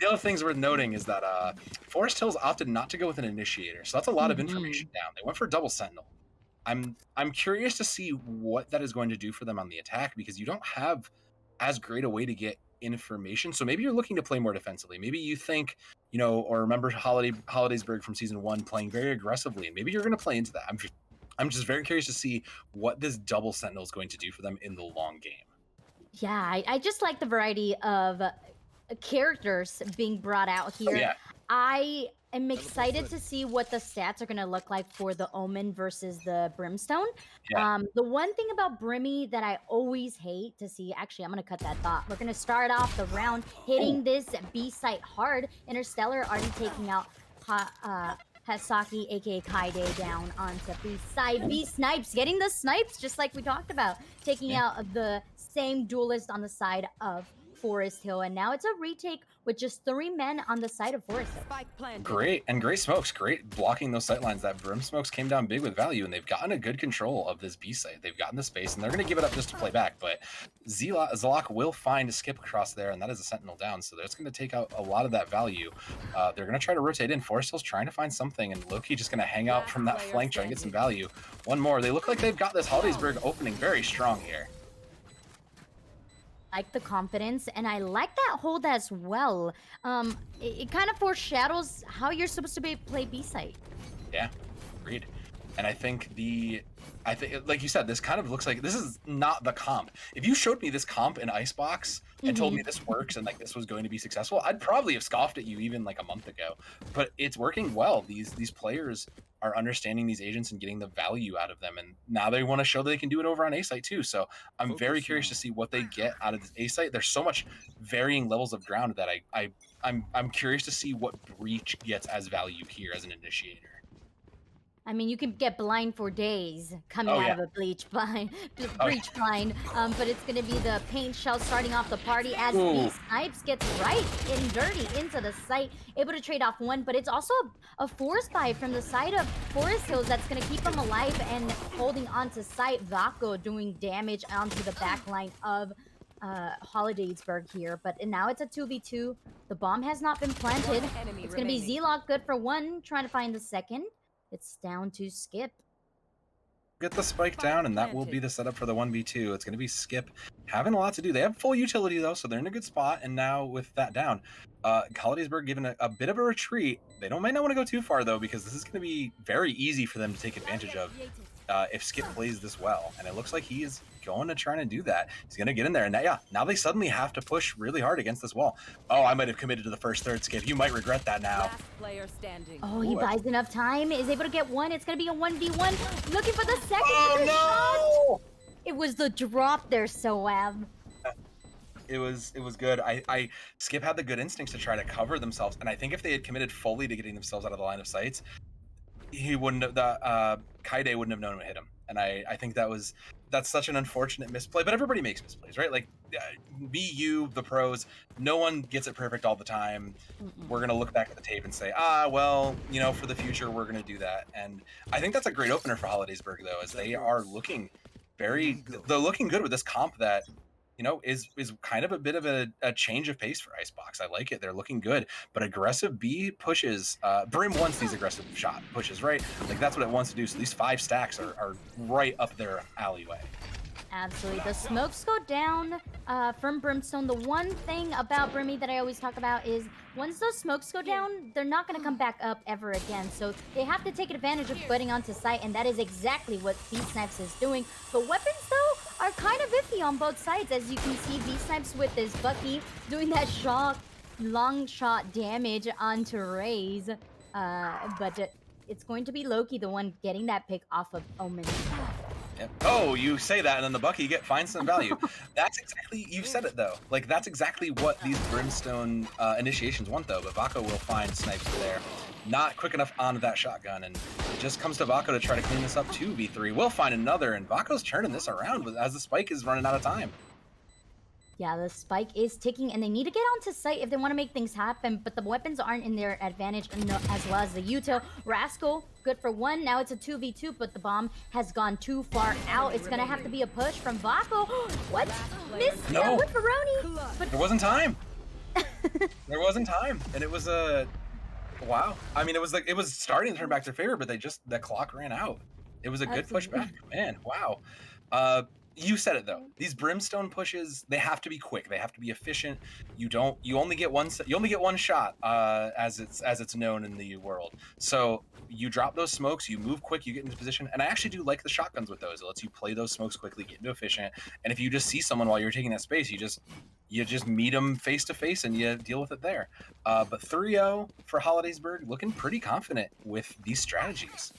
other things worth noting is that Forest Hills opted not to go with an initiator, so that's a lot of information down. They went for double sentinel. I'm curious to see what that is going to do for them on the attack because you don't have as great a way to get information. So maybe you're looking to play more defensively. Maybe you think, or remember Hollidaysburg from season 1 playing very aggressively, and maybe you're going to play into that. I'm just very curious to see what this double sentinel is going to do for them in the long game. Yeah, I just like the variety of characters being brought out here. Oh, yeah. I am excited to see what the stats are going to look like for the Omen versus the Brimstone. Yeah. The one thing about Brimmy that I always hate to see, actually, I'm going to cut that thought. We're going to start off the round hitting this B site hard. Interstellar already taking out Hasaki, aka Kaide, down onto B side. B Snipes getting the snipes, just like we talked about, taking out the same duelist on the side of Forest Hill, and now it's a retake with just 3 men on the side of Forest Hill. Great smokes, great blocking those sight lines. That Brim smokes came down big with value, and they've gotten a good control of this B site. They've gotten the space, and they're going to give it up just to play back. But Zlock will find a skip across there, and that is a sentinel down, so that's going to take out a lot of that value. They're going to try to rotate in. Forest Hill's trying to find something, and Loki just going to hang out from that flank, trying to get some value. One more. They look like they've got this Hollidaysburg opening very strong here. Like the confidence, and I like that hold as well. It kind of foreshadows how you're supposed to play B site. Yeah, agreed. And I think like you said, this kind of looks like this is not the comp. If you showed me this comp in Icebox and told me this works and like this was going to be successful, I'd probably have scoffed at you even like a month ago. But it's working well. These players are understanding these agents and getting the value out of them, and now they want to show that they can do it over on A site too. So I'm very curious to see what they get out of this A site. There's so much varying levels of ground that I'm curious to see what Breach gets as value here as an initiator. I mean, you can get blind for days coming Oh, out yeah. of a breach blind, Oh, breach blind. But it's gonna be the paint shell starting off the party as Ooh. B Snipes gets right in dirty into the site, able to trade off one. But it's also a force buy from the side of Forest Hills that's gonna keep him alive and holding onto site. Vaco doing damage onto the back line of Hollidaysburg here. But now it's a 2v2. The bomb has not been planted. It's gonna be Z-Lock good for one, trying to find the second. It's down to Skip. Get the spike down, and that will be the setup for the 1v2. It's going to be Skip having a lot to do. They have full utility, though, so they're in a good spot. And now with that down, Hollidaysburg given a bit of a retreat. They might not want to go too far, though, because this is going to be very easy for them to take advantage of if Skip plays this well. And it looks like he is going to try to do that. He's going to get in there. And now they suddenly have to push really hard against this wall. Oh, I might have committed to the first third, Skip. You might regret that now. Oh, he buys enough time. Is able to get one. It's going to be a 1v1. Looking for the second Oh, no! shot. It was the drop there, Soab. It was good. Skip had the good instincts to try to cover themselves. And I think if they had committed fully to getting themselves out of the line of sights, he wouldn't have, Kaide wouldn't have known to hit him. And I think that's such an unfortunate misplay, but everybody makes misplays, right? Like, BU, the pros, no one gets it perfect all the time. We're going to look back at the tape and say, well, for the future, we're going to do that. And I think that's a great opener for Hollidaysburg, though, as they are looking they're looking good with this comp that, is kind of a bit of a change of pace for Icebox. I like it. They're looking good, but aggressive B pushes. Brim wants these aggressive shot pushes, right? Like that's what it wants to do. So these 5 stacks are right up their alleyway. Absolutely. The smokes go down from Brimstone. The one thing about Brimmy that I always talk about is once those smokes go down, they're not going to come back up ever again. So they have to take advantage of putting onto site, and that is exactly what V-Snipes is doing. But weapons, though, are kind of iffy on both sides. As you can see, V-Snipes with his Bucky doing that long shot damage onto Raze. But it's going to be Loki, the one getting that pick off of Omen. Yep. Oh, you say that, and then the Bucky finds some value. That's exactly, you said it though. Like that's exactly what these Brimstone initiations want, though. But Vaco will find Snipes there, not quick enough onto that shotgun, and it just comes to Vaco to try to clean this up. 2v3. We'll find another, and Vaco's turning this around as the spike is running out of time. Yeah, the spike is ticking, and they need to get onto site if they want to make things happen, but the weapons aren't in their advantage as well as the util. Rascal, good for one. Now it's a 2v2, but the bomb has gone too far out. It's going to have to be a push from Vaco. What? Missed No. Ripperoni. But There wasn't time. There wasn't time, and it was a wow. I mean, it was starting to turn back to their favor, but the clock ran out. It was a good pushback, man. Wow. You said it though. These Brimstone pushes, they have to be quick. They have to be efficient. You only get one shot, as it's known in the world. So you drop those smokes, you move quick, you get into position. And I actually do like the shotguns with those. It lets you play those smokes quickly, get into efficient. And if you just see someone while you're taking that space, you just meet them face to face and you deal with it there. But 3-0 for Hollidaysburg, looking pretty confident with these strategies.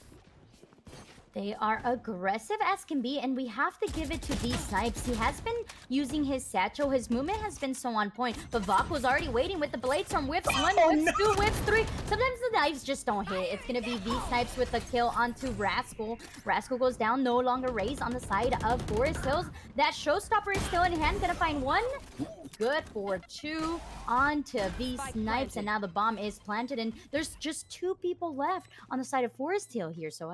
they are aggressive as can be, and we have to give it to V-Snipes. He has been using his satchel. His movement has been so on point, but Vaco's already waiting with the blades from whips. One, whips, two, whips, three. Sometimes the knives just don't hit. It's going to be V-Snipes with the kill onto Rascal. Rascal goes down, no longer raised on the side of Forest Hills. That showstopper is still in hand. Going to find one. Good for two onto V-Snipes, and now the bomb is planted, and there's just 2 people left on the side of Forest Hill here, so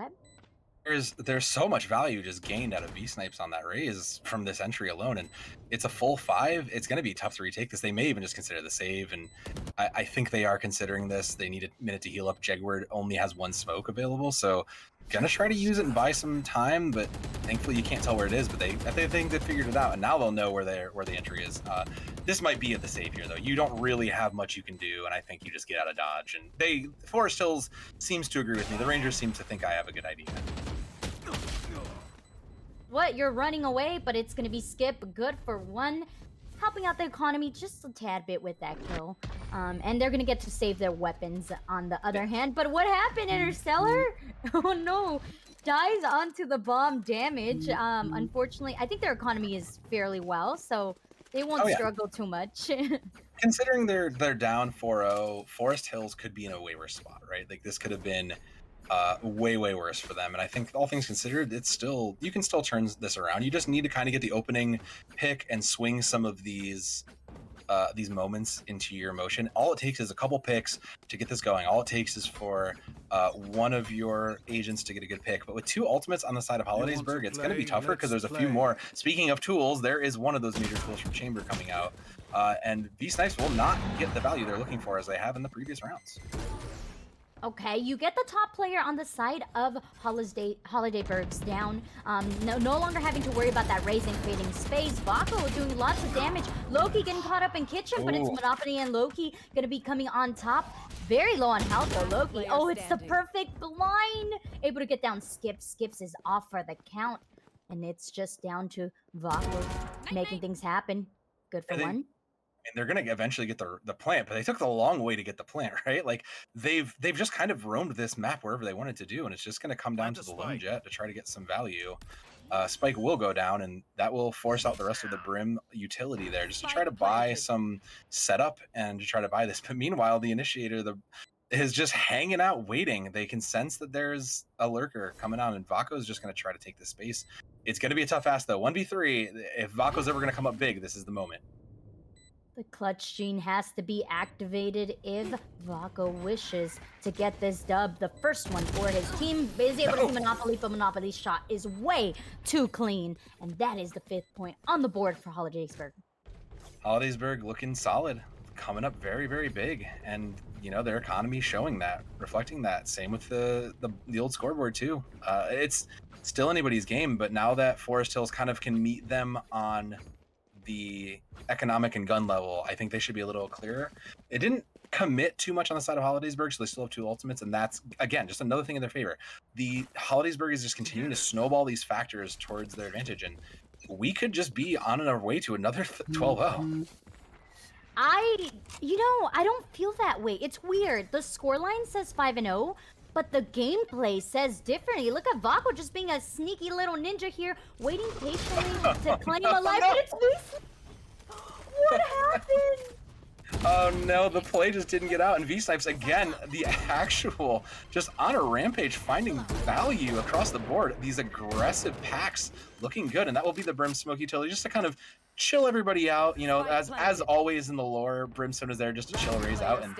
There's so much value just gained out of V-Snipes on that raise from this entry alone, and it's a full 5. It's going to be tough to retake this. They may even just consider the save, and I think they are considering this. They need a minute to heal up. Jegward only has 1 smoke available, so gonna try to use it and buy some time, but thankfully you can't tell where it is. But they think they figured it out, and now they'll know where the entry is. This might be at the save here, though. You don't really have much you can do, and I think you just get out of dodge. And Forest Hills seems to agree with me. The Rangers seem to think I have a good idea. what? You're running away, but it's going to be Skip. Good for 1. Helping out the economy just a tad bit with that kill. And they're going to get to save their weapons on the other hand. But what happened, Interstellar? Oh, no. Dies onto the bomb damage. Unfortunately, I think their economy is fairly well, so they won't struggle too much. Considering they're down 4-0, Forest Hills could be in a way worse spot, right? Like this could have been way worse for them. And I think all things considered, you can still turn this around. You just need to kind of get the opening pick and swing some of these moments into your motion. All it takes is a couple picks to get this going. All it takes is for one of your agents to get a good pick. But with 2 ultimates on the side of Hollidaysburg, it's going to be tougher because there's a few more. Speaking of tools, there is one of those major tools from Chamber coming out. And V-Snipes will not get the value they're looking for as they have in the previous rounds. Okay, you get the top player on the side of Hollidaysburg's down. No longer having to worry about that raise and creating space. Vako doing lots of damage. Loki getting caught up in kitchen, but it's Monopoly and Loki gonna be coming on top. Very low on health though, Loki. Oh, it's the perfect blind. Able to get down Skips. Skips is off for the count. And it's just down to Vako making things happen. Good for one. And they're going to eventually get the plant, but they took the long way to get the plant, right? Like they've just kind of roamed this map wherever they wanted to do, and it's just going to come down to the lone jet to try to get some value. Spike will go down, and that will force out the rest of the Brim utility there, just to try to buy some setup and to try to buy this. But meanwhile, the initiator is just hanging out, waiting. They can sense that there's a lurker coming on, and Vako is just going to try to take the space. It's going to be a tough ask though. 1v3. If Vako's ever going to come up big, this is the moment. The clutch gene has to be activated if Vako wishes to get this dub. The first one for his team is able to see Monopoly, but Monopoly's shot is way too clean. And that is the 5th point on the board for Hollidaysburg. Hollidaysburg looking solid, coming up very big. And, you know, their economy showing that, reflecting that. Same with the old scoreboard, too. It's still anybody's game, but now that Forest Hills kind of can meet them on the economic and gun level, I think they should be a little clearer. It didn't commit too much on the side of Hollidaysburg, so they still have 2 ultimates, and that's, again, just another thing in their favor. The Hollidaysburg is just continuing to snowball these factors towards their advantage, and we could just be on our way to another 12-0. I don't feel that way. It's weird. The scoreline says 5-0, but the gameplay says differently. Look at Vako just being a sneaky little ninja here, waiting patiently to claim a life. But it's V-Snipes. What happened? Oh no, the play just didn't get out, and V-Snipes again, the actual, just on a rampage, finding value across the board. These aggressive packs looking good, and that will be the Brimstone utility, just to kind of chill everybody out. You know, as always in the lore, Brimstone is there just to chill Raze out, and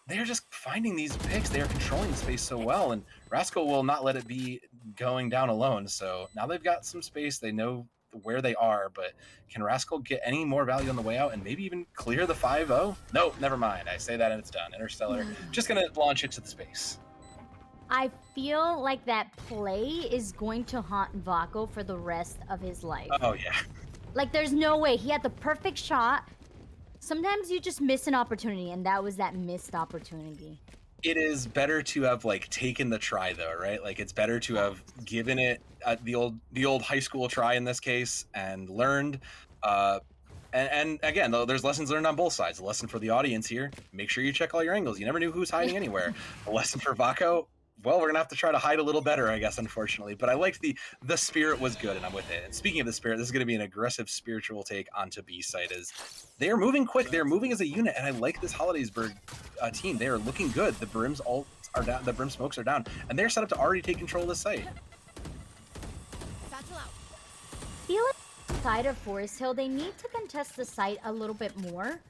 they're just finding these picks. They are controlling the space so well, and Rascal will not let it be going down alone. So now they've got some space. They know where they are, but can Rascal get any more value on the way out and maybe even clear the 5-0? No, never mind. I say that and it's done. Interstellar just gonna launch it to the space. I feel like that play is going to haunt Vako for the rest of his life. Oh yeah. Like there's no way. He had the perfect shot. Sometimes you just miss an opportunity, and that was that missed opportunity. It is better to have like taken the try though, right? Like it's better to have given it the old high school try in this case and learned. And again, though, there's lessons learned on both sides. The lesson for the audience here: make sure you check all your angles. You never knew who's hiding anywhere. The lesson for Vako: well, we're gonna have to try to hide a little better, I guess, unfortunately. But I liked the spirit was good, and I'm with it. And speaking of the spirit, this is gonna be an aggressive spiritual take onto B site. As they are moving quick, they're moving as a unit, and I like this Hollidaysburg team. They are looking good. The Brims all are down. The Brim smokes are down, and they're set up to already take control of the site. Feel like side of Forest Hill, they need to contest the site a little bit more.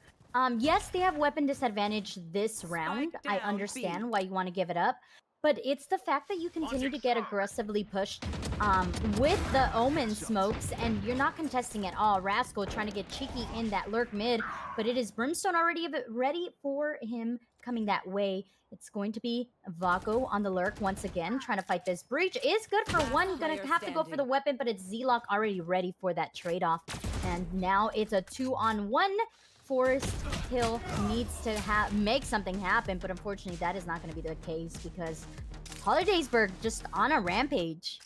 Yes, they have weapon disadvantage this round. I understand why you want to give it up. But it's the fact that you continue to get aggressively pushed with the Omen smokes, and you're not contesting at all. Rascal trying to get cheeky in that lurk mid, but it is Brimstone already ready for him coming that way. It's going to be Vako on the lurk once again, trying to fight this breach. Is good for one, gonna have to go for the weapon, but it's Z-Lock already ready for that trade-off. And now it's a 2-on-1. Forest Hill needs to make something happen, but unfortunately that is not going to be the case because Hollidaysburg just on a rampage.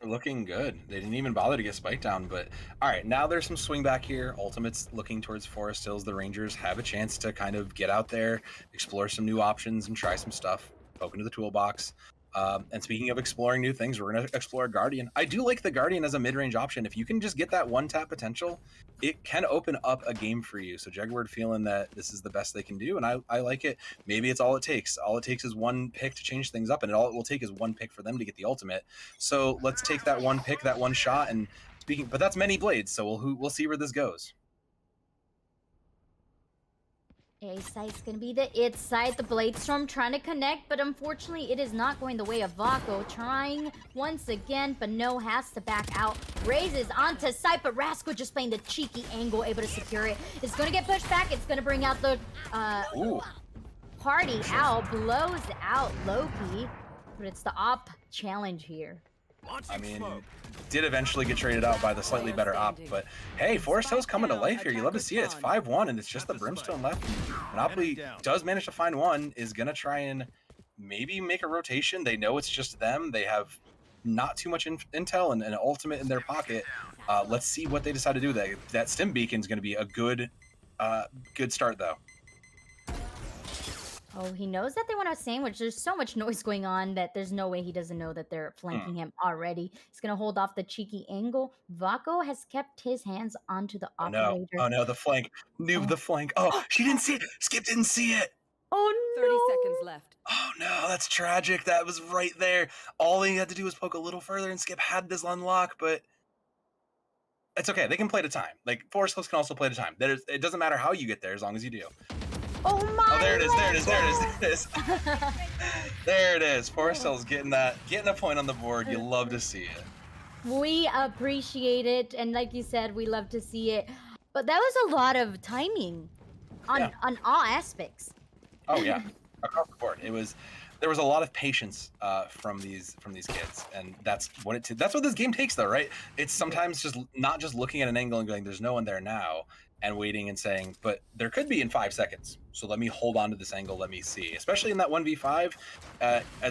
They're looking good. They didn't even bother to get Spike down, but all right, now there's some swing back here. Ultimate's looking towards Forest Hills. The Rangers have a chance to kind of get out there, explore some new options, and try some stuff, poke into the toolbox. And speaking of exploring new things, we're going to explore Guardian. I do like the Guardian as a mid-range option. If you can just get that one-tap potential, it can open up a game for you. So Jaguar feeling that this is the best they can do, and I like it. Maybe it's all it takes. All it takes is one pick to change things up, and all it will take is one pick for them to get the ultimate. So let's take that one pick, that one shot, and but that's many blades, so we'll see where this goes. A site's gonna be the it site. The Blade Storm trying to connect, but unfortunately it is not going the way of Vaco. Trying once again, but no, has to back out. Raises onto site, but Rascal just playing the cheeky angle, able to secure it. It's gonna get pushed back. It's gonna bring out the party out, blows out Loki, but it's the op challenge here. I mean, did eventually get traded out by the slightly better op, but hey, Forest Hill's coming to life here. You love to see it. It's 5-1, and it's just the Brimstone left. Monopoly does manage to find one, is going to try and maybe make a rotation. They know it's just them. They have not too much intel and an ultimate in their pocket. Let's see what they decide to do. That Stim Beacon is going to be a good start, though. Oh, he knows that they want a sandwich. There's so much noise going on that there's no way he doesn't know that they're flanking him already. He's going to hold off the cheeky angle. Vaco has kept his hands onto the operator. Oh no, the flank. Noob, the flank. Oh, she didn't see it. Skip didn't see it. Oh, no. 30 seconds left. Oh no, that's tragic. That was right there. All he had to do was poke a little further, and Skip had this unlock, but it's okay. They can play to time. Like, Forest Hills can also play to time. It doesn't matter how you get there as long as you do. Oh my! Oh, there it is! There it is! There it is! There it is! Forest Hill's getting a point on the board. You love to see it. We appreciate it, and like you said, we love to see it. But that was a lot of timing on all aspects. Oh yeah, across the board. There was a lot of patience from these kids, and that's what this game takes, though, right? It's sometimes just not just looking at an angle and going, "There's no one there now," and waiting and saying, "But there could be in 5 seconds. So let me hold on to this angle. Let me see." Especially in that 1v5,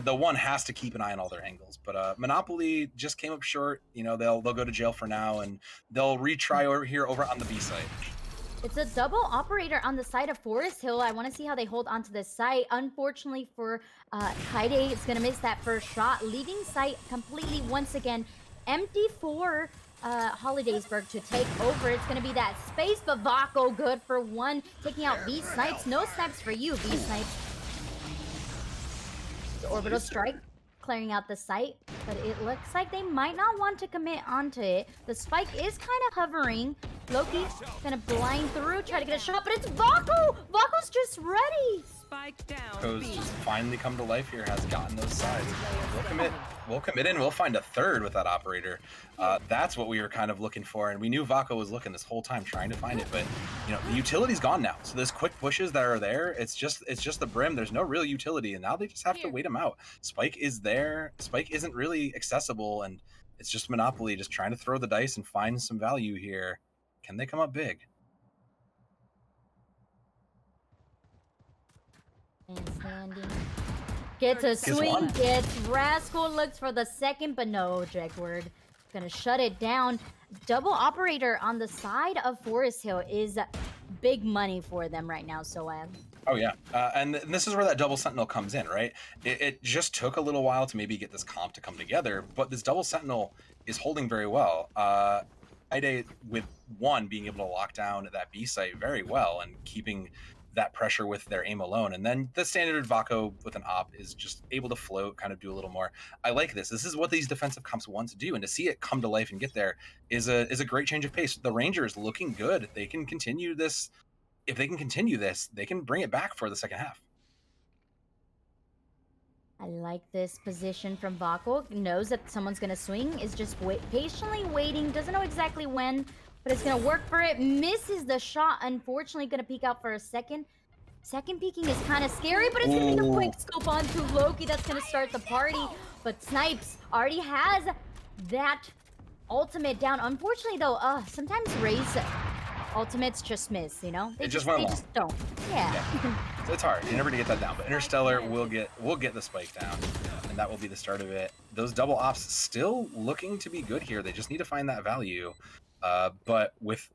the one has to keep an eye on all their angles. But Monopoly just came up short. You know, they'll go to jail for now, and they'll retry over on the B site. It's a double operator on the side of Forest Hill. I want to see how they hold onto this site. Unfortunately for Kaide, it's going to miss that first shot, leaving site completely once again empty for Hollidaysburg to take over. It's going to be that space, but Vaco good for one, taking out V Snipes. No snipes for you, V Snipes. The orbital strike, clearing out the site, but it looks like they might not want to commit onto it. The spike is kind of hovering. Loki gonna blind through, try to get a shot, but it's Vaco! Vaco's just ready! Spike down. Co's just finally come to life here, has gotten those sides. We'll commit in, we'll find a third with that operator. That's what we were kind of looking for, and we knew Vaco was looking this whole time trying to find it, but you know, the utility's gone now. So those quick pushes that are there, it's just the brim. There's no real utility, and now they just have to wait him out. Spike is there. Spike isn't really accessible, and it's just Monopoly just trying to throw the dice and find some value here. Can they come up big? And standing. Gets a swing, gets Rascal, looks for the second, but no, Jaguar gonna shut it down. Double operator on the side of Forest Hill is big money for them right now, Soab. Oh yeah, and this is where that double sentinel comes in, right? It just took a little while to maybe get this comp to come together, but this double sentinel is holding very well. Ide with one being able to lock down that B site very well and keeping that pressure with their aim alone, and then the standard Vaco with an op is just able to float, kind of do a little more. I like this. This is what these defensive comps want to do, and to see it come to life and get there is a great change of pace. The Rangers looking good. They can continue this. If they can continue this, they can bring it back for the second half. I like this position from Vaco. Knows that someone's gonna swing, is just patiently waiting, doesn't know exactly when, but it's gonna work for it. Misses the shot, unfortunately gonna peek out for a second. Second peeking is kind of scary, but it's gonna be the quick scope onto Loki that's gonna start the party. But Snipes already has that ultimate down. Unfortunately though, sometimes Ray's ultimates just miss, you know? They just don't. Yeah. It's hard. You're never gonna get that down. But Interstellar will get the spike down, and that will be the start of it. Those double ops still looking to be good here. They just need to find that value. But with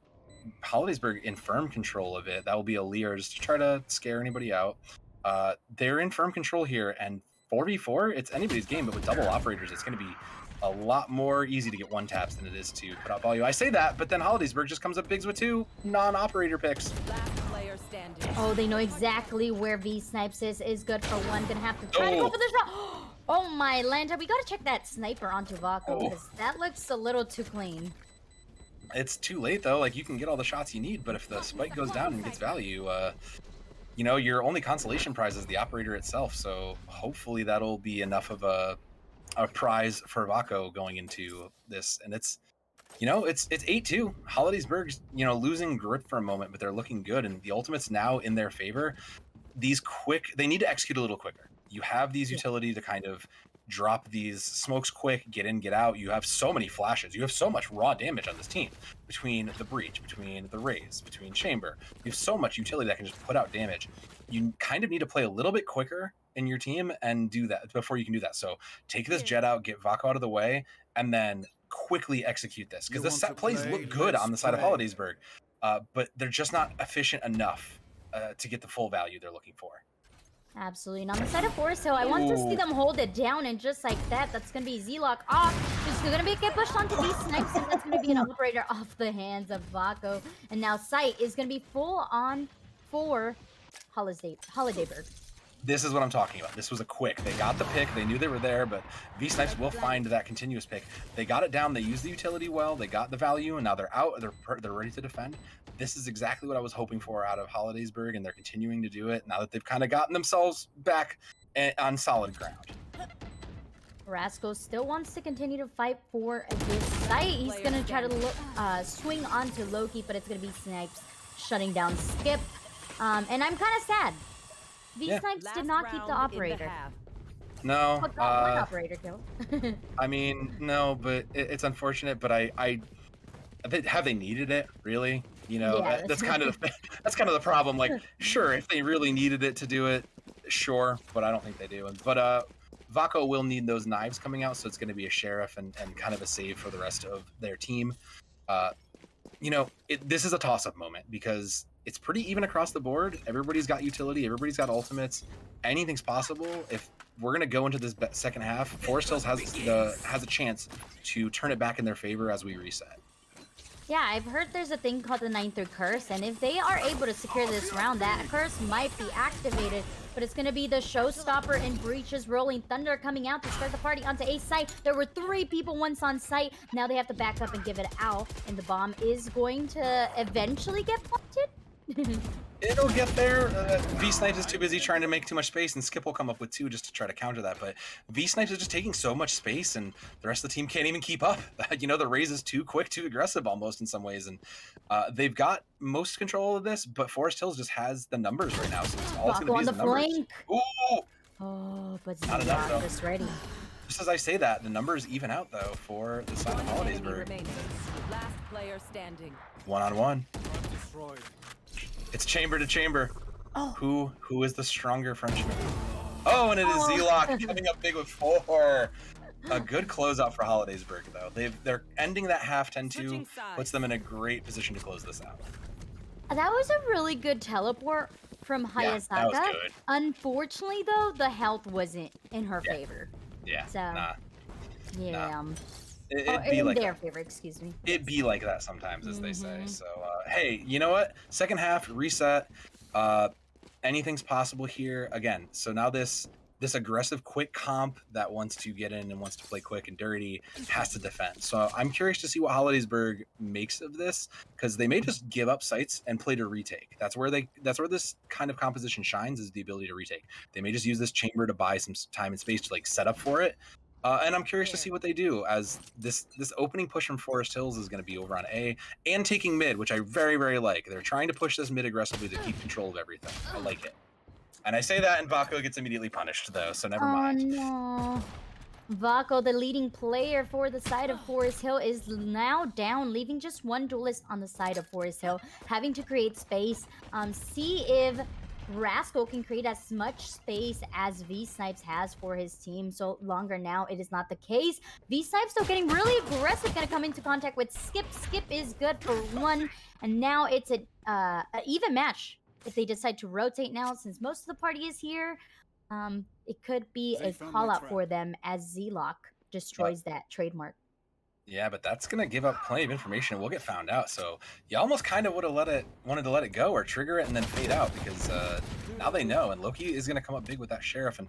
Hollidaysburg in firm control of it, that will be a Lear just to try to scare anybody out. They're in firm control here, and 4v4, it's anybody's game, but with double operators, it's going to be a lot more easy to get one taps than it is to put out value. I say that, but then Hollidaysburg just comes up bigs with 2 non-operator picks. Last player standing. Oh, they know exactly where V Snipes is good for one. Gonna have to try to go for the shot. Oh my Lanta, we gotta check that sniper onto Vaco because that looks a little too clean. It's too late though. Like, you can get all the shots you need, but if the spike goes down and gets value, you know, your only consolation prize is the operator itself. So hopefully that'll be enough of a prize for Vaco going into this. And it's, you know, it's 8-2. Hollidaysburg's, you know, losing grip for a moment, but they're looking good, and the ultimate's now in their favor. They need to execute a little quicker. You have these utility to kind of drop these smokes quick, get in, get out. You have so many flashes. You have so much raw damage on this team between the breach, between the raise, between chamber. You have so much utility that can just put out damage. You kind of need to play a little bit quicker in your team and do that before you can do that. So take this jet out, get Vaco out of the way, and then quickly execute this, because the set plays look good on the side of Hollidaysburg, but they're just not efficient enough to get the full value they're looking for. Absolutely. And on the side of Forest Hill, I want to see them hold it down, and just like that, that's going to be Z-Lock off. Just going to get pushed onto these snipes, and that's going to be an operator off the hands of Vaco. And now Sight is going to be full on for Hollidaysburg. This is what I'm talking about. This was a quick. They got the pick. They knew they were there, but V-Snipes will find that continuous pick. They got it down. They used the utility well. They got the value, and now they're out. They're ready to defend. This is exactly what I was hoping for out of Hollidaysburg, and they're continuing to do it now that they've kind of gotten themselves back on solid ground. Rasco still wants to continue to fight for this site. He's going to try to swing onto Loki, but it's going to be Snipes shutting down Skip. And I'm kind of sad. These Snipes did not keep the operator. No. One operator kill. I mean, no, but it's unfortunate. But have they needed it really? You know, that's kind of the problem. Like, sure, if they really needed it to do it, sure, but I don't think they do. But Vaco will need those knives coming out, so it's going to be a sheriff and kind of a save for the rest of their team. You know, this is a toss-up moment because it's pretty even across the board. Everybody's got utility. Everybody's got ultimates. Anything's possible. If we're going to go into this second half, Forest Hills has a chance to turn it back in their favor as we reset. Yeah, I've heard there's a thing called the 9-3 curse, and if they are able to secure this round, that curse might be activated. But it's going to be the showstopper in breaches. Rolling Thunder coming out to start the party onto A site. There were 3 people once on site. Now they have to back up and give it out, and the bomb is going to eventually get planted. It'll get there. V-Snipes is too busy trying to make too much space, and Skip will come up with 2 just to try to counter that. But V-Snipes is just taking so much space, and the rest of the team can't even keep up. You know, the raise is too quick, too aggressive almost in some ways, and they've got most control of this, but Forest Hills just has the numbers right now, so it's all going to be on the numbers. flank. Ooh! Oh, but not enough, though. just ready. Just as I say that, the numbers even out, though, for the side of Hollidaysburg. Last player standing. 1-on-1. It's chamber to chamber. Oh. Who is the stronger Frenchman? Oh, and it is Z-Lock coming up big with 4. A good closeout for Hollidaysburg, though. They're ending that half 10-2, puts them in a great position to close this out. That was a really good teleport from Hayasaka. Yeah, that was good. Unfortunately, though, the health wasn't in her favor. Yeah, so, yeah. Nah. It'd be like their favor, excuse me. It'd be like that sometimes, as they say. So, hey, you know what? Second half, reset. Anything's possible here. Again, so now this aggressive, quick comp that wants to get in and wants to play quick and dirty has to defend. So I'm curious to see what Hollidaysburg makes of this, because they may just give up sites and play to retake. That's where this kind of composition shines, is the ability to retake. They may just use this chamber to buy some time and space to like set up for it. And I'm curious to see what they do, as this opening push from Forest Hills is going to be over on A and taking mid, which I very, very like. They're trying to push this mid aggressively to keep control of everything. I like it. And I say that, and Vaco gets immediately punished, though, so never mind. Oh, no. Vaco, the leading player for the side of Forest Hill, is now down, leaving just 1 duelist on the side of Forest Hill, having to create space. See if Rascal can create as much space as V-Snipes has for his team. So longer now, it is not the case. V-Snipes, though, getting really aggressive, going to come into contact with Skip. Skip is good for 1, and now it's an even match if they decide to rotate now, since most of the party is here. It could be They a found call my out trap. for them as Z-Lock destroys that trademark. Yeah, but that's gonna give up plenty of information. We'll get found out. So you almost kind of wanted to let it go or trigger it and then fade out because now they know. And Loki is gonna come up big with that sheriff. And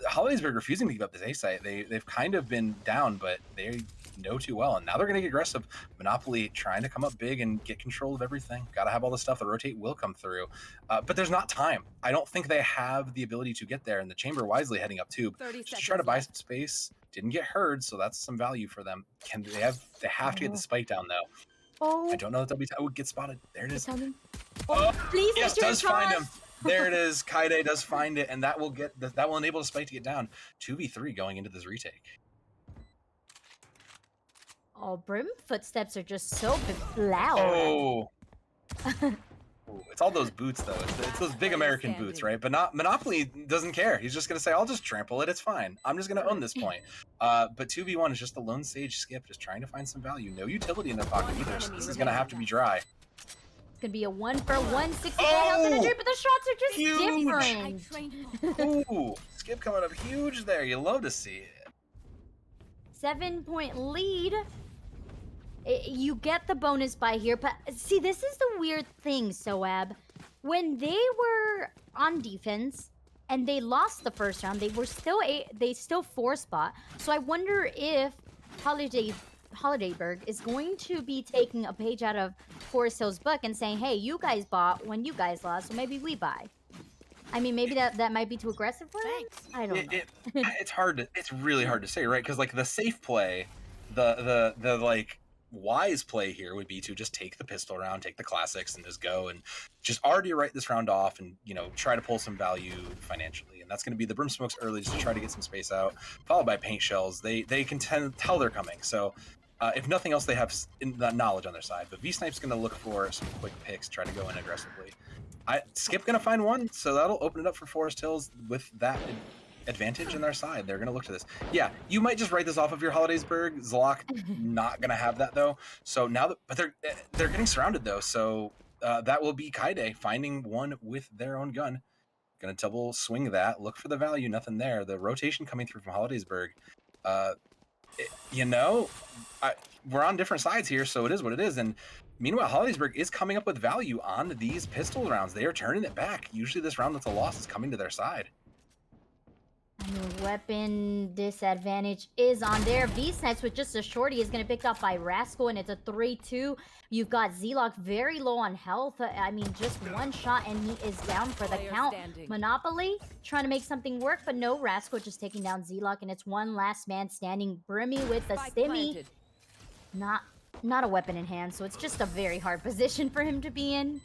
Hollidaysburg refusing to give up this A site. They've kind of been down, but they know too well. And now they're gonna get aggressive. Monopoly trying to come up big and get control of everything. Got to have all the stuff. The rotate will come through, but there's not time. I don't think they have the ability to get there. And the chamber wisely heading up tube 30 just to try to buy left. some space. Didn't get heard, so that's some value for them. They have to get the spike down though. Oh, I don't know that they'll be. Oh, get spotted. There it is. coming. Oh, Please, yes, take your does find him. toss. There it is. Kaide does find it, and that will enable the spike to get down. 2v3 going into this retake. Oh, Brim footsteps are just so loud. Oh. Ooh, it's all those boots though. It's those big American boots, right? But not Monopoly doesn't care. He's just gonna say, "I'll just trample it. It's fine. I'm just gonna own this point." But 2v1 is just the lone sage skip, just trying to find some value. No utility in their pocket either. So this is gonna have to be dry. It's gonna be a 1-for-1, 60 Oh! health and a but the shots are just Huge! different. Ooh, skip coming up huge there. You love to see it. 7-point lead. You get the bonus buy here, but see, this is the weird thing, Soab. When they were on defense and they lost the first round, they were still they still 4-spot. So I wonder if Hollidaysburg is going to be taking a page out of Forest Hill's book and saying, "Hey, you guys bought when you guys lost, so maybe we buy." I mean, maybe that might be too aggressive for them. I don't know. It's really hard to say, right? Because like the safe play, the like wise play here would be to just take the pistol round, take the classics, and just go and just already write this round off and, you know, try to pull some value financially. And that's going to be the Brim Smokes early just to try to get some space out, followed by Paint Shells. They can tell they're coming. So if nothing else, they have that knowledge on their side. But V-Snipe's going to look for some quick picks, try to go in aggressively. Skip going to find one, so that'll open it up for Forest Hills with that advantage in their side. They're gonna look to this. Yeah, you might just write this off of your Hollidaysburg. Zlock not gonna have that though. So now but they're getting surrounded though. So that will be Kaide finding one with their own gun. Gonna double swing that. Look for the value. Nothing there. The rotation coming through from Hollidaysburg. You know, we're on different sides here, so it is what it is. And meanwhile, Hollidaysburg is coming up with value on these pistol rounds. They are turning it back. Usually, this round that's a loss is coming to their side. I mean, weapon disadvantage is on there. V-Snipes with just a shorty is going to be picked up by Rascal, and it's a 3-2. You've got Z-Lock very low on health. I mean, just one shot, and he is down for the count. Monopoly trying to make something work, but no, Rascal just taking down Z-Lock, and it's one last man standing. Brimmy with the stimmy. Not a weapon in hand, so it's just a very hard position for him to be in.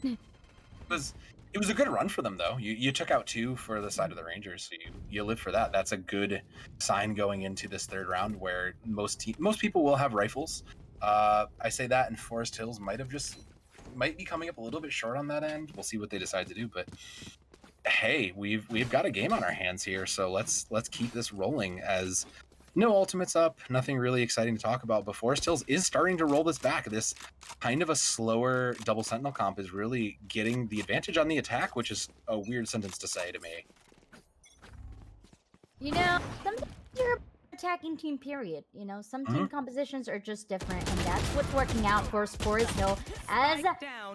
It was a good run for them, though. You took out 2 for the side of the Rangers, so you live for that. That's a good sign going into this third round, where most people will have rifles. I say that, and Forest Hills might be coming up a little bit short on that end. We'll see what they decide to do, but hey, we've got a game on our hands here, so let's keep this rolling. As no ultimates up, nothing really exciting to talk about, but Forest Hills is starting to roll this back. This kind of a slower double sentinel comp is really getting the advantage on the attack, which is a weird sentence to say to me. You know, sometimes you're attacking team, period. You know, some team compositions are just different, and that's what's working out for Forest Hill as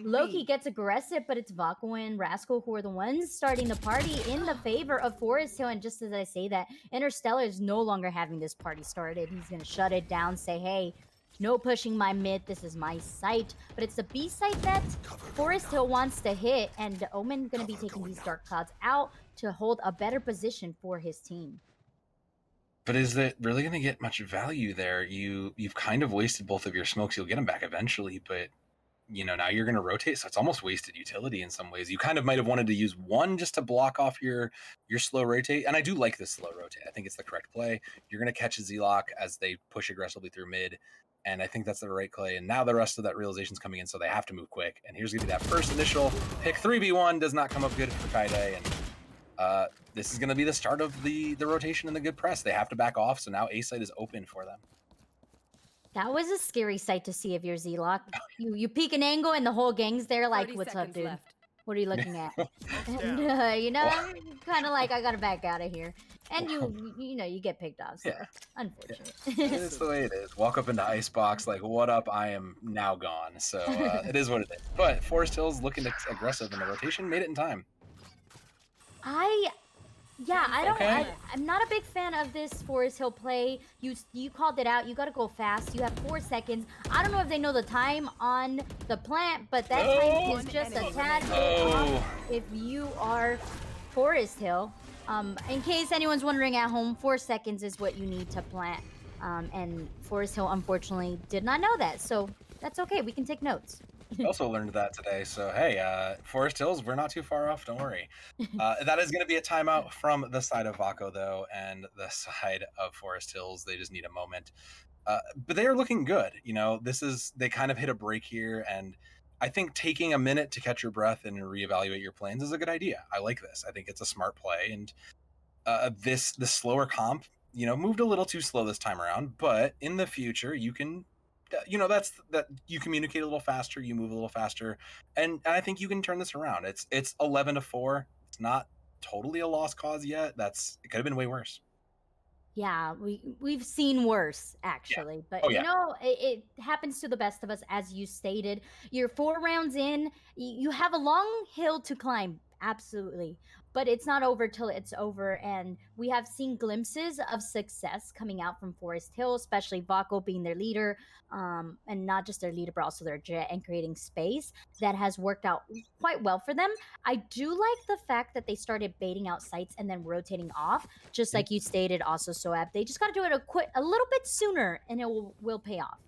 Loki gets aggressive, but it's Vaco and Rascal who are the ones starting the party in the favor of Forest Hill. And just as I say that, Interstellar is no longer having this party started. He's going to shut it down, say, hey, no pushing my mid, this is my site. But it's the B site that Forest Hill wants to hit, and Omen going to be taking these Dark Clouds out to hold a better position for his team. But is it really going to get much value there? You've kind of wasted both of your smokes. You'll get them back eventually, but you know, now you're going to rotate, so it's almost wasted utility in some ways. You kind of might have wanted to use one just to block off your slow rotate, and I do like this slow rotate. I think it's the correct play. You're going to catch a Z-Lock as they push aggressively through mid, and I think that's the right play. And now the rest of that realization's coming in, so they have to move quick. And here's going to be that first initial pick. 3v1 does not come up good for Kaide, and this is going to be the start of the rotation and the good press. They have to back off, so now A site is open for them. That was a scary sight to see of your Z-Lock. You peek an angle and the whole gang's there like, what's up, dude? What are you looking at? And you know, Well- I'm kind of like I gotta back out of here. And you know, you get picked off. So Yeah. unfortunate. It's the way it is. Walk up into Icebox, like, what up? I am now gone. So it is what it is. But Forest Hills looking aggressive in the rotation, made it in time. I don't. Okay. I'm not a big fan of this Forest Hill play. You called it out. You got to go fast. You have 4 seconds. I don't know if they know the time on the plant, but that time is just a tad bit off if you are Forest Hill. In case anyone's wondering at home, 4 seconds is what you need to plant. And Forest Hill unfortunately did not know that, so that's okay. We can take notes. I also learned that today. So, hey, Forest Hills, we're not too far off. Don't worry. That is going to be a timeout from the side of Vaco, though, and the side of Forest Hills. They just need a moment. But they are looking good. You know, they kind of hit a break here. And I think taking a minute to catch your breath and reevaluate your plans is a good idea. I like this. I think it's a smart play. And the slower comp, you know, moved a little too slow this time around. But in the future, you can that you communicate a little faster, you move a little faster, and I think you can turn this around. It's 11-4. It's not totally a lost cause yet. It could have been way worse. Yeah, we've seen worse actually, but Oh, yeah. you know it happens to the best of us, as you stated. You're 4 rounds in. You have a long hill to climb, absolutely, but it's not over till it's over. And we have seen glimpses of success coming out from Forest Hill, especially Vaco being their leader, and not just their leader, but also their jet and creating space that has worked out quite well for them. I do like the fact that they started baiting out sites and then rotating off, just like you stated also, Soab. They just got to do it a little bit sooner, and it will pay off.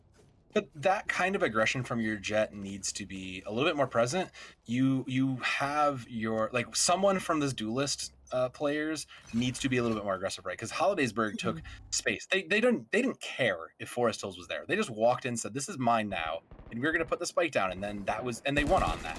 But that kind of aggression from your jet needs to be a little bit more present. You have your, like, someone from this duelist players needs to be a little bit more aggressive, right? Because Hollidaysburg took space. They didn't care if Forest Hills was there. They just walked in and said, "This is mine now, and we're gonna put the spike down." And then they won on that.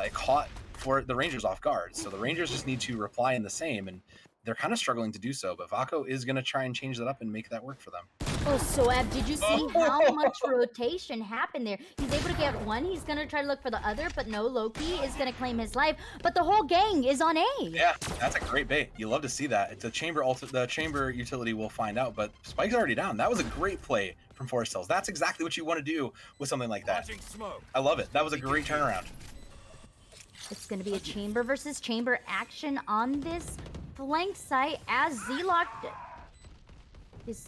It caught for the Rangers off guard. So the Rangers just need to reply in the same, and they're kind of struggling to do so. But Vaco is gonna try and change that up and make that work for them. Oh, Soab, did you see how much rotation happened there? He's able to get one. He's going to try to look for the other, but no, Loki is going to claim his life. But the whole gang is on A. Yeah, that's a great bait. You love to see that. It's a the chamber utility will find out, but Spike's already down. That was a great play from Forest Hills. That's exactly what you want to do with something like that. I love it. That was a great turnaround. It's going to be a chamber versus chamber action on this flank site as Z-Lock is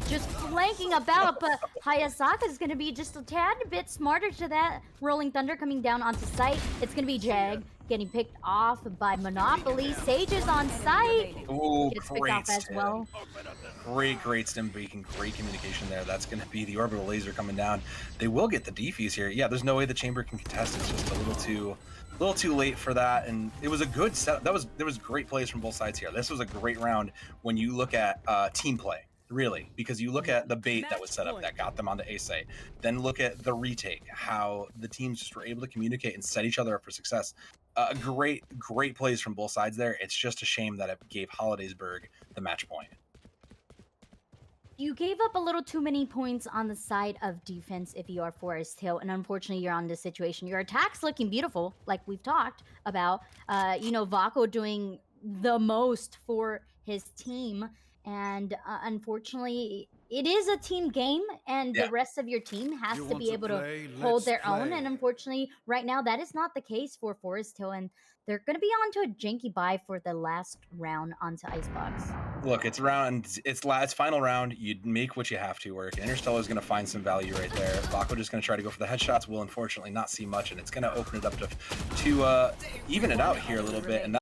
just flanking about, but Hayasaka is going to be just a tad bit smarter to that. Rolling Thunder coming down onto site. It's going to be Jag getting picked off by Monopoly. Sage is on site. Ooh, Gets picked great off as stim. well. Great stim beacon, great communication there. That's going to be the orbital laser coming down. They will get the defuse here. Yeah, there's no way the chamber can contest. It's just a little too late for that, and it was a good setup. There was great plays from both sides here. This was a great round when you look at team play, really, because you look at the bait that was set up that got them onto A site, then look at the retake, how the teams just were able to communicate and set each other up for success. Great plays from both sides there. It's just a shame that it gave Hollidaysburg the match point. You gave up a little too many points on the side of defense if you are Forest Hill, and unfortunately you're on this situation. Your attack's looking beautiful, like we've talked about. You know, Vaco doing the most for his team, and unfortunately it is a team game, and the rest of your team has to be able to hold their own, and unfortunately right now that is not the case for Forest Hill, and they're going to be on to a janky bye for the last round onto Icebox. Look, it's final round. You make what you have to work. Interstellar is going to find some value right there. Vaco just going to try to go for the headshots. Will unfortunately not see much, and it's going to open it up to even it out here a little bit. And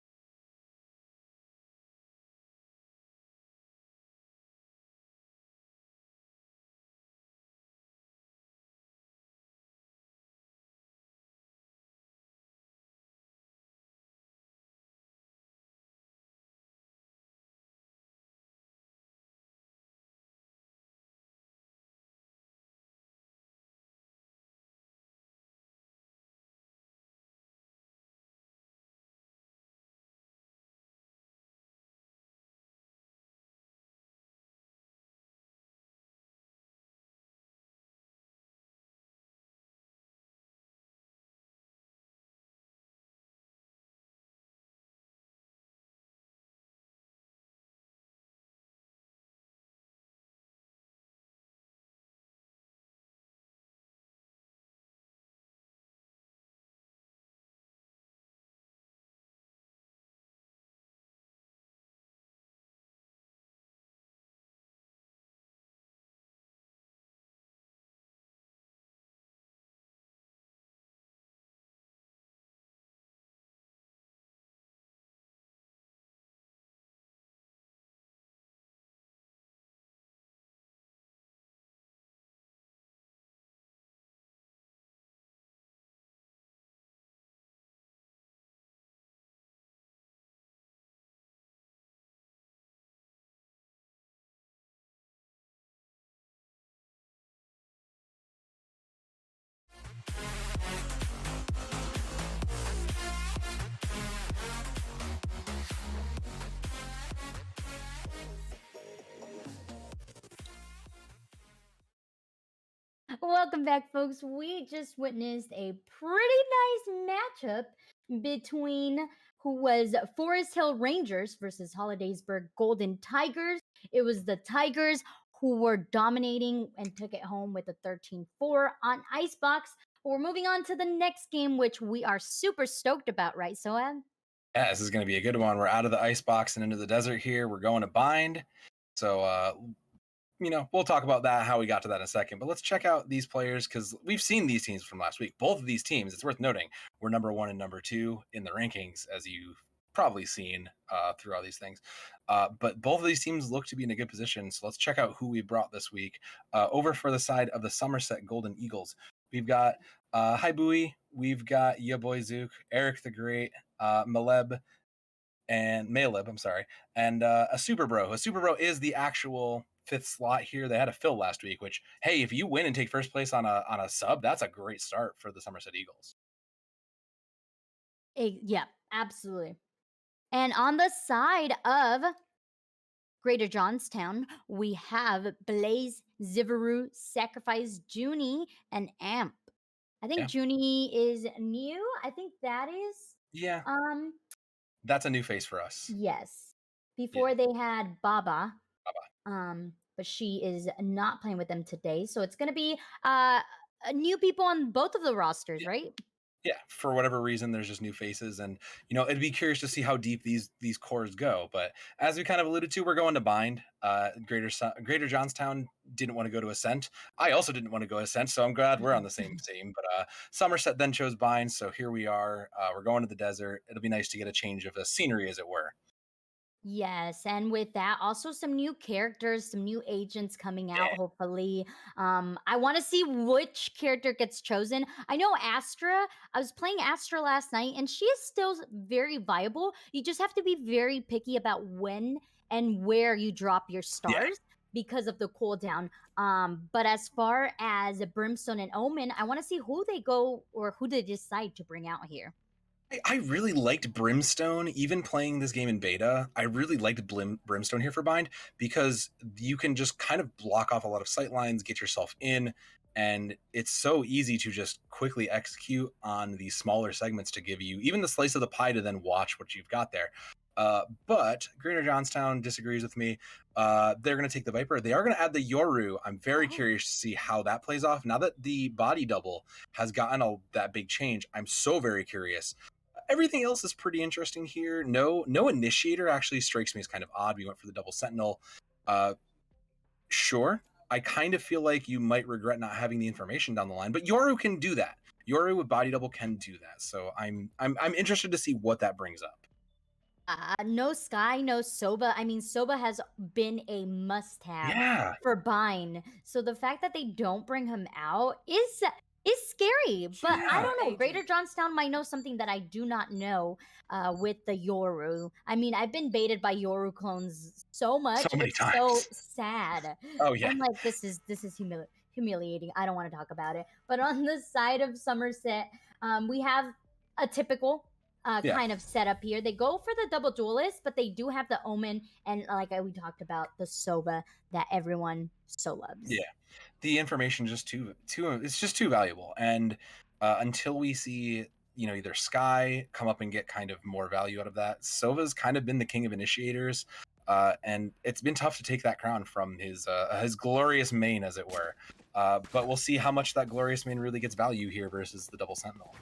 Welcome back, folks. We just witnessed a pretty nice matchup between who was Forest Hill Rangers versus Hollidaysburg Golden Tigers. It was the Tigers who were dominating and took it home with a 13-4 on Icebox. We're moving on to the next game, which we are super stoked about, right, Soab? Yeah, this is going to be a good one. We're out of the ice box and into the desert here. We're going to bind. So, we'll talk about that, how we got to that in a second. But let's check out these players because we've seen these teams from last week. Both of these teams, it's worth noting, were number 1 and number 2 in the rankings, as you've probably seen through all these things. But both of these teams look to be in a good position. So let's check out who we brought this week. Over for the side of the Somerset Golden Eagles, we've got Hi Bowie, we've got Ya Boy Zook, Eric the Great, Maleb, and Maleb, I'm sorry, and a Super Bro. A Super Bro is the actual 5th slot here. They had a fill last week, which, hey, if you win and take first place on a sub, that's a great start for the Somerset Eagles. Yeah, absolutely. And on the side of Greater Johnstown, we have Blaze, Zivaru, Sacrifice, Junie, and Amp. I think Junie is new. I think that is. Yeah. That's a new face for us. Yes. Before they had Baba. But she is not playing with them today. So it's going to be new people on both of the rosters, right? Yeah, for whatever reason, there's just new faces, and it'd be curious to see how deep these cores go. But as we kind of alluded to, we're going to bind. Greater Johnstown didn't want to go to Ascent. I also didn't want to go Ascent, so I'm glad we're on the same team. But Somerset then chose bind, so here we are. We're going to the desert. It'll be nice to get a change of scenery, as it were. Yes, and with that, also some new characters, some new agents coming out, hopefully. I want to see which character gets chosen. I know Astra. I was playing Astra last night, and she is still very viable. You just have to be very picky about when and where you drop your stars because of the cooldown. But as far as Brimstone and Omen, I want to see who they go or who they decide to bring out here. I really liked Brimstone, even playing this game in beta. I really liked Brimstone here for bind because you can just kind of block off a lot of sight lines, get yourself in, and it's so easy to just quickly execute on these smaller segments to give you even the slice of the pie to then watch what you've got there. But Greater Johnstown disagrees with me. They're going to take the Viper. They are going to add the Yoru. I'm very curious to see how that plays off. Now that the body double has gotten that big change, I'm so very curious. Everything else is pretty interesting here. No initiator actually strikes me as kind of odd. We went for the double sentinel. Sure, I kind of feel like you might regret not having the information down the line, but Yoru can do that. Yoru with body double can do that. So I'm interested to see what that brings up. No Sky, no Soba. I mean, Soba has been a must-have for bind. So the fact that they don't bring him out is scary. But I don't know. Greater Johnstown might know something that I do not know with the Yoru. I mean, I've been baited by Yoru clones so much. So many times. So sad. Oh yeah. I'm like, this is humiliating. I don't want to talk about it. But on the side of Somerset, we have a typical kind of setup here. They go for the double duelist, but they do have the Omen and like we talked about the Soba that everyone so loves. Yeah, the information just too it's just too valuable, and until we see either Sky come up and get kind of more value out of that, Sova's kind of been the king of initiators, and it's been tough to take that crown from his glorious main, as it were. But we'll see how much that glorious main really gets value here versus the double sentinel.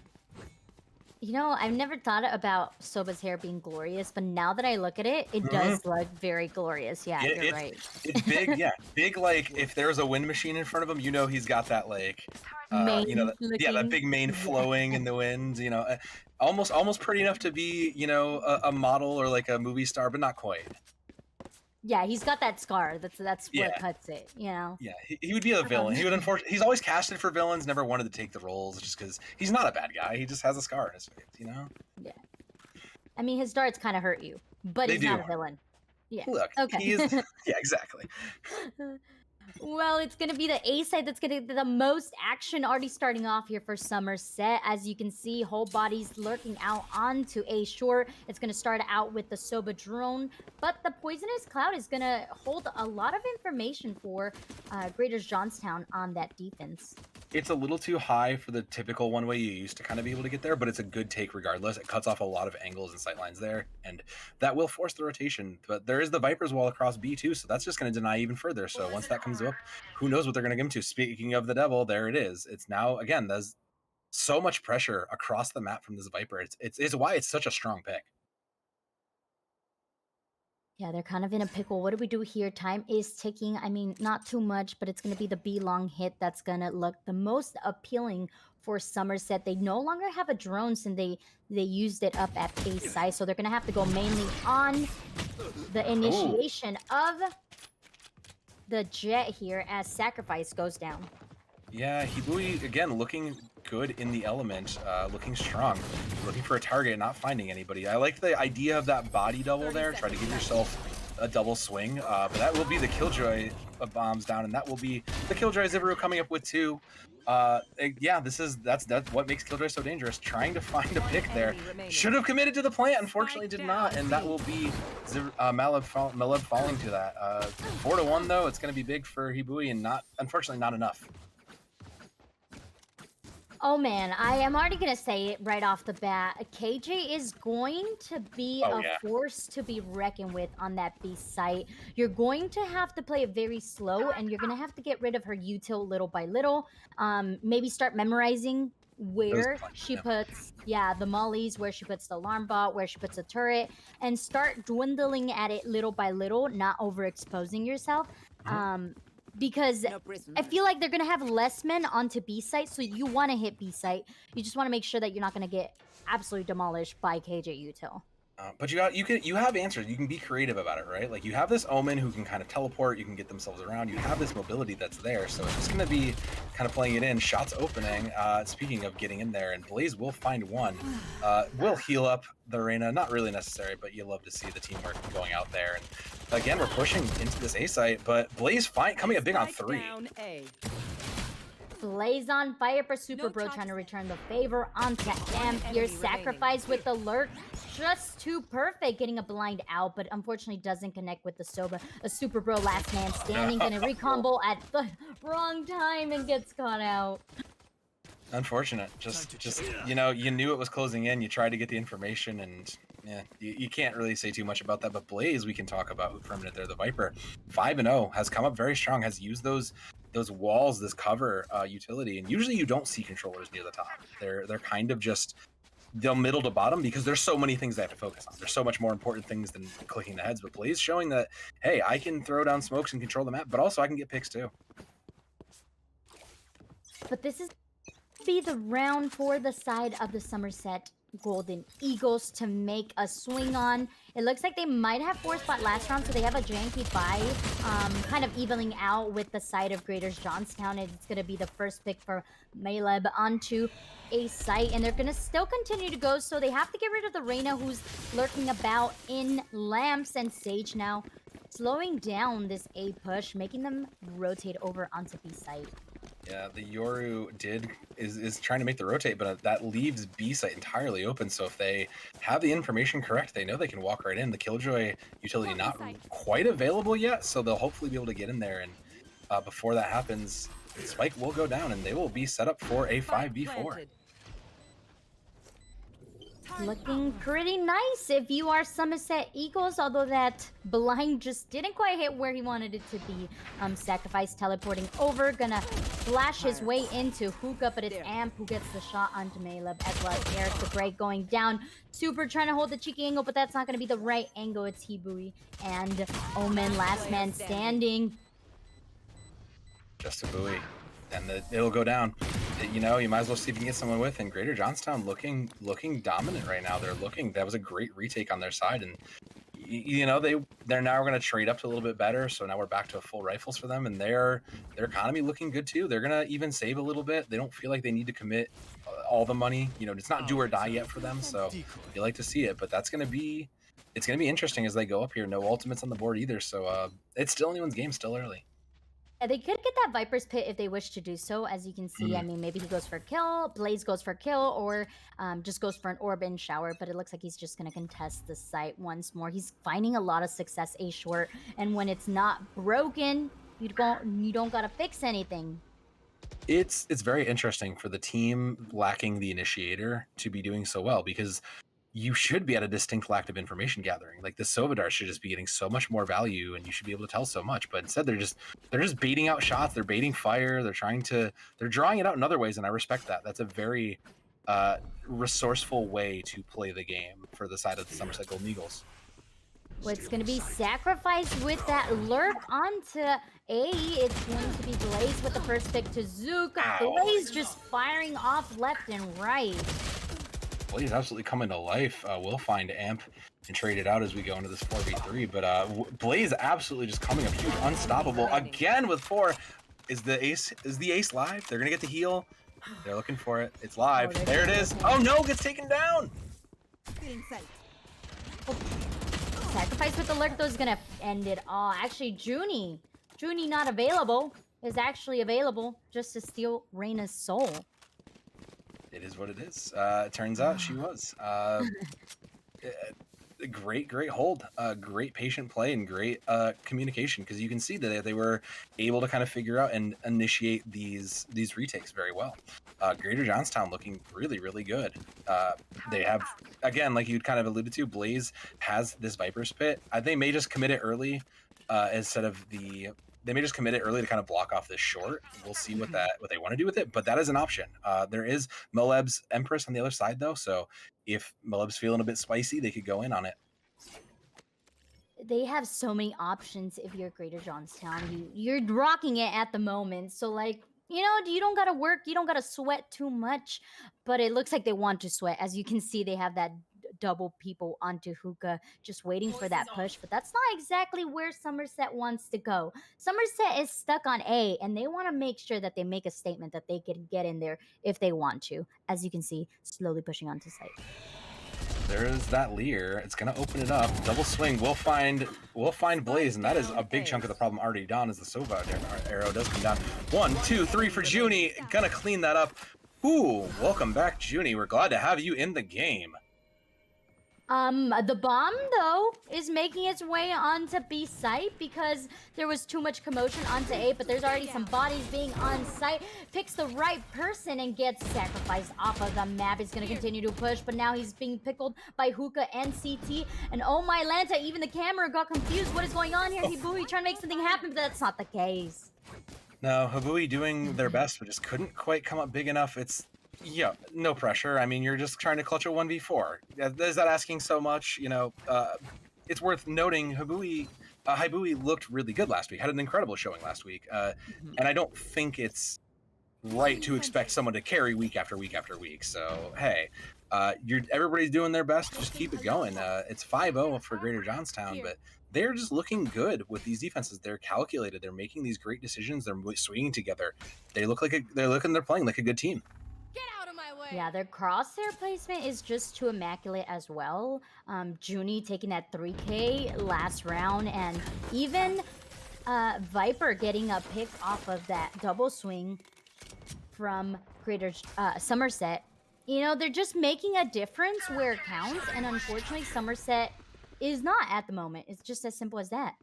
I've never thought about Soba's hair being glorious, but now that I look at it, it does look very glorious. Yeah, you're right. It's big, yeah. Big, like, if there's a wind machine in front of him, he's got that, like, that big mane flowing in the wind, almost pretty enough to be, a model or, like, a movie star, but not quite. Yeah, he's got that scar. That's what cuts it, Yeah, he would be a villain. He would he's always casted for villains, never wanted to take the roles just because he's not a bad guy. He just has a scar in his face, Yeah. I mean, his darts kind of hurt you, but he's not a villain. Yeah. Look, okay. he is. Yeah, exactly. Well, it's going to be the A side that's going to be the most action already starting off here for Somerset. As you can see, whole bodies lurking out onto A short. It's going to start out with the Soba drone, but the Poisonous Cloud is going to hold a lot of information for Greater Johnstown on that defense. It's a little too high for the typical one way you used to kind of be able to get there, but it's a good take regardless. It cuts off a lot of angles and sightlines there, and that will force the rotation. But there is the Viper's wall across B too, so that's just going to deny even further. So once that comes up, who knows what they're going to give him to. Speaking of the devil, there it is. It's now, again, there's so much pressure across the map from this Viper. It's why it's such a strong pick. Yeah, they're kind of in a pickle. What do we do here? Time is ticking. I mean, not too much, but it's going to be the B long hit that's going to look the most appealing for Somerset. They no longer have a drone since they used it up at A side, so they're going to have to go mainly on the initiation of the jet here as Sacrifice goes down. Yeah, Hibui, again, looking good in the element, looking strong, looking for a target, not finding anybody. I like the idea of that body double there. Try to give yourself a double swing, but that will be the Killjoy bombs down, and that will be the Killjoy Zivru coming up with 2. Yeah, that's what makes Killjoy so dangerous. Trying to find a pick there. Should have committed to the plant, unfortunately did not, and that will be Maleb falling to that. 4-1 though, it's going to be big for Hibui, and unfortunately not enough. Oh man, I am already going to say it right off the bat. KJ is going to be force to be reckoned with on that B site. You're going to have to play it very slow, and you're going to have to get rid of her util little by little. Maybe start memorizing where she puts, the mollies, where she puts the alarm bot, where she puts a turret, and start dwindling at it little by little, not overexposing yourself. Because I feel like they're going to have less men onto B site, so you want to hit B site. You just want to make sure that you're not going to get absolutely demolished by KJ Util. But you have answers. You can be creative about it, right? Like you have this Omen who can kind of teleport. You can get themselves around. You have this mobility that's there. So it's just going to be kind of playing it in. Shots opening. Speaking of getting in there, and Blaze will find one. Will heal up the arena. Not really necessary, but you love to see the teamwork going out there. And again, we're pushing into this A site, but Blaze coming up big on 3. Blaze on fire for Super Bro, trying to return the favor onto Amp. Your Sacrifice with the lurk, just too perfect, getting a blind out, but unfortunately doesn't connect with the Soba. A Super Bro last man standing, gonna recombo at the wrong time and gets caught out. Unfortunate. Just you knew it was closing in. You tried to get the information, and yeah, you can't really say too much about that. But Blaze, we can talk about for a minute there. The Viper, 5-0, has come up very strong. Has used those walls, this cover utility, and usually you don't see controllers near the top. They're kind of just they'll middle to bottom because there's so many things they have to focus on. There's so much more important things than clicking the heads. But Blaze showing that, hey, I can throw down smokes and control the map, but also I can get picks too. But this is be the round for the side of the Somerset Golden Eagles to make a swing on. It looks like they might have 4 spot last round, so they have a janky buy, kind of evening out with the side of Greater Johnstown. It's going to be the first pick for Maleb onto A site, and they're going to still continue to go, so they have to get rid of the Reyna, who's lurking about in lamps, and Sage now slowing down this A push, making them rotate over onto B site. Yeah, the Yoru is trying to make the rotate, but that leaves B site entirely open. So if they have the information correct, they know they can walk right in. The Killjoy utility not quite available yet, so they'll hopefully be able to get in there. And before that happens, Spike will go down, and they will be set up for a 5v4. Looking pretty nice if you are Somerset Eagles, although that blind just didn't quite hit where he wanted it to be. Sacrifice teleporting over, gonna flash his way into Hookah, but it's Amp who gets the shot onto Maleb as well as Eric. The break going down. Super trying to hold the cheeky angle, but that's not gonna be the right angle. It's Hibui and Omen, last man standing. Just a buoy, and it'll go down. You might as well see if you can get someone with. And Greater Johnstown looking dominant right now. That was a great retake on their side, and they're now going to trade up to a little bit better. So now we're back to full rifles for them, and their economy looking good too. They're going to even save a little bit. They don't feel like they need to commit all the money. It's not do or die yet for them. So you like to see it, but it's going to be interesting as they go up here. No ultimates on the board either. So it's still anyone's game, still early. Yeah, they could get that Viper's Pit if they wish to do so. As you can see, I mean, maybe he goes for a kill, Blaze goes for a kill, or just goes for an orb in shower. But it looks like he's just going to contest the site once more. He's finding a lot of success A short. And when it's not broken, you don't got to fix anything. It's very interesting for the team lacking the initiator to be doing so well, because you should be at a distinct lack of information gathering. Like the Sovadar should just be getting so much more value, and you should be able to tell so much. But instead, they're just baiting out shots. They're baiting fire. They're drawing it out in other ways, and I respect that. That's a very resourceful way to play the game for the side of the Somerset Golden Eagles. What's going to be sacrificed with that lurk onto A? It's going to be Blaze with the first pick to Zook. Blaze just firing off left and right. Blaze absolutely coming to life. We'll find Amp and trade it out as we go into this 4v3. But Blaze absolutely just coming up huge, unstoppable again with 4. Is the ace live? They're gonna get the heal. They're looking for it. It's live. There it is. Oh no, gets taken down. Sacrifice with the lurk though is gonna end it all. Actually, Junie not available is actually available just to steal Reyna's soul. It is what it is. It turns out she was. Great hold, great patient play, and great communication, because you can see that they were able to kind of figure out and initiate these retakes very well. Greater Johnstown looking really good. They have, again, like you'd kind of alluded to, Blaze has this Viper's Pit. They may just commit it early they may just commit it early to kind of block off this short. We'll see what they want to do with it, but that is an option. There is Moab's Empress on the other side though, so if Moab's feeling a bit spicy, they could go in on it. They have so many options if you're Greater Johnstown. You're rocking it at the moment, so like, you know, you don't gotta work, you don't gotta sweat too much, but it looks like they want to sweat. As you can see, they have that double people onto Hookah, just waiting for that push, but that's not exactly where Somerset wants to go. Somerset is stuck on A, and they want to make sure that they make a statement that they can get in there if they want to. As you can see, slowly pushing onto site. There is that Lear. It's gonna open it up. Double swing. We'll find Blaze, and that is a big chunk of the problem already done as the Sova arrow does come down. 1, 2, 3 for Junie. Gonna clean that up. Ooh, welcome back, Junie. We're glad to have you in the game. The bomb, though, is making its way onto B site because there was too much commotion onto A, but there's already some bodies being on site. Picks the right person and gets sacrificed off of the map. He's going to continue to push, but now he's being pickled by Hookah and CT. And oh my Lanta, even the camera got confused. What is going on here? Hibui trying to make something happen, but that's not the case. No, Hibui doing their best, but just couldn't quite come up big enough. Yeah, no pressure. I mean, you're just trying to clutch a 1v4. Is that asking so much? You know, it's worth noting Hibui looked really good last week, had an incredible showing last week. And I don't think it's right to expect someone to carry week after week after week. So, hey, everybody's doing their best. Just keep it going. It's 5-0 for Greater Johnstown, but they're just looking good with these defenses. They're calculated. They're making these great decisions. They're swinging together. They're playing like a good team. Yeah, their crosshair placement is just too immaculate as well. Junie taking that 3K last round, and even Viper getting a pick off of that double swing from Greater Somerset. You know, they're just making a difference where it counts, and unfortunately Somerset is not at the moment. It's just as simple as that.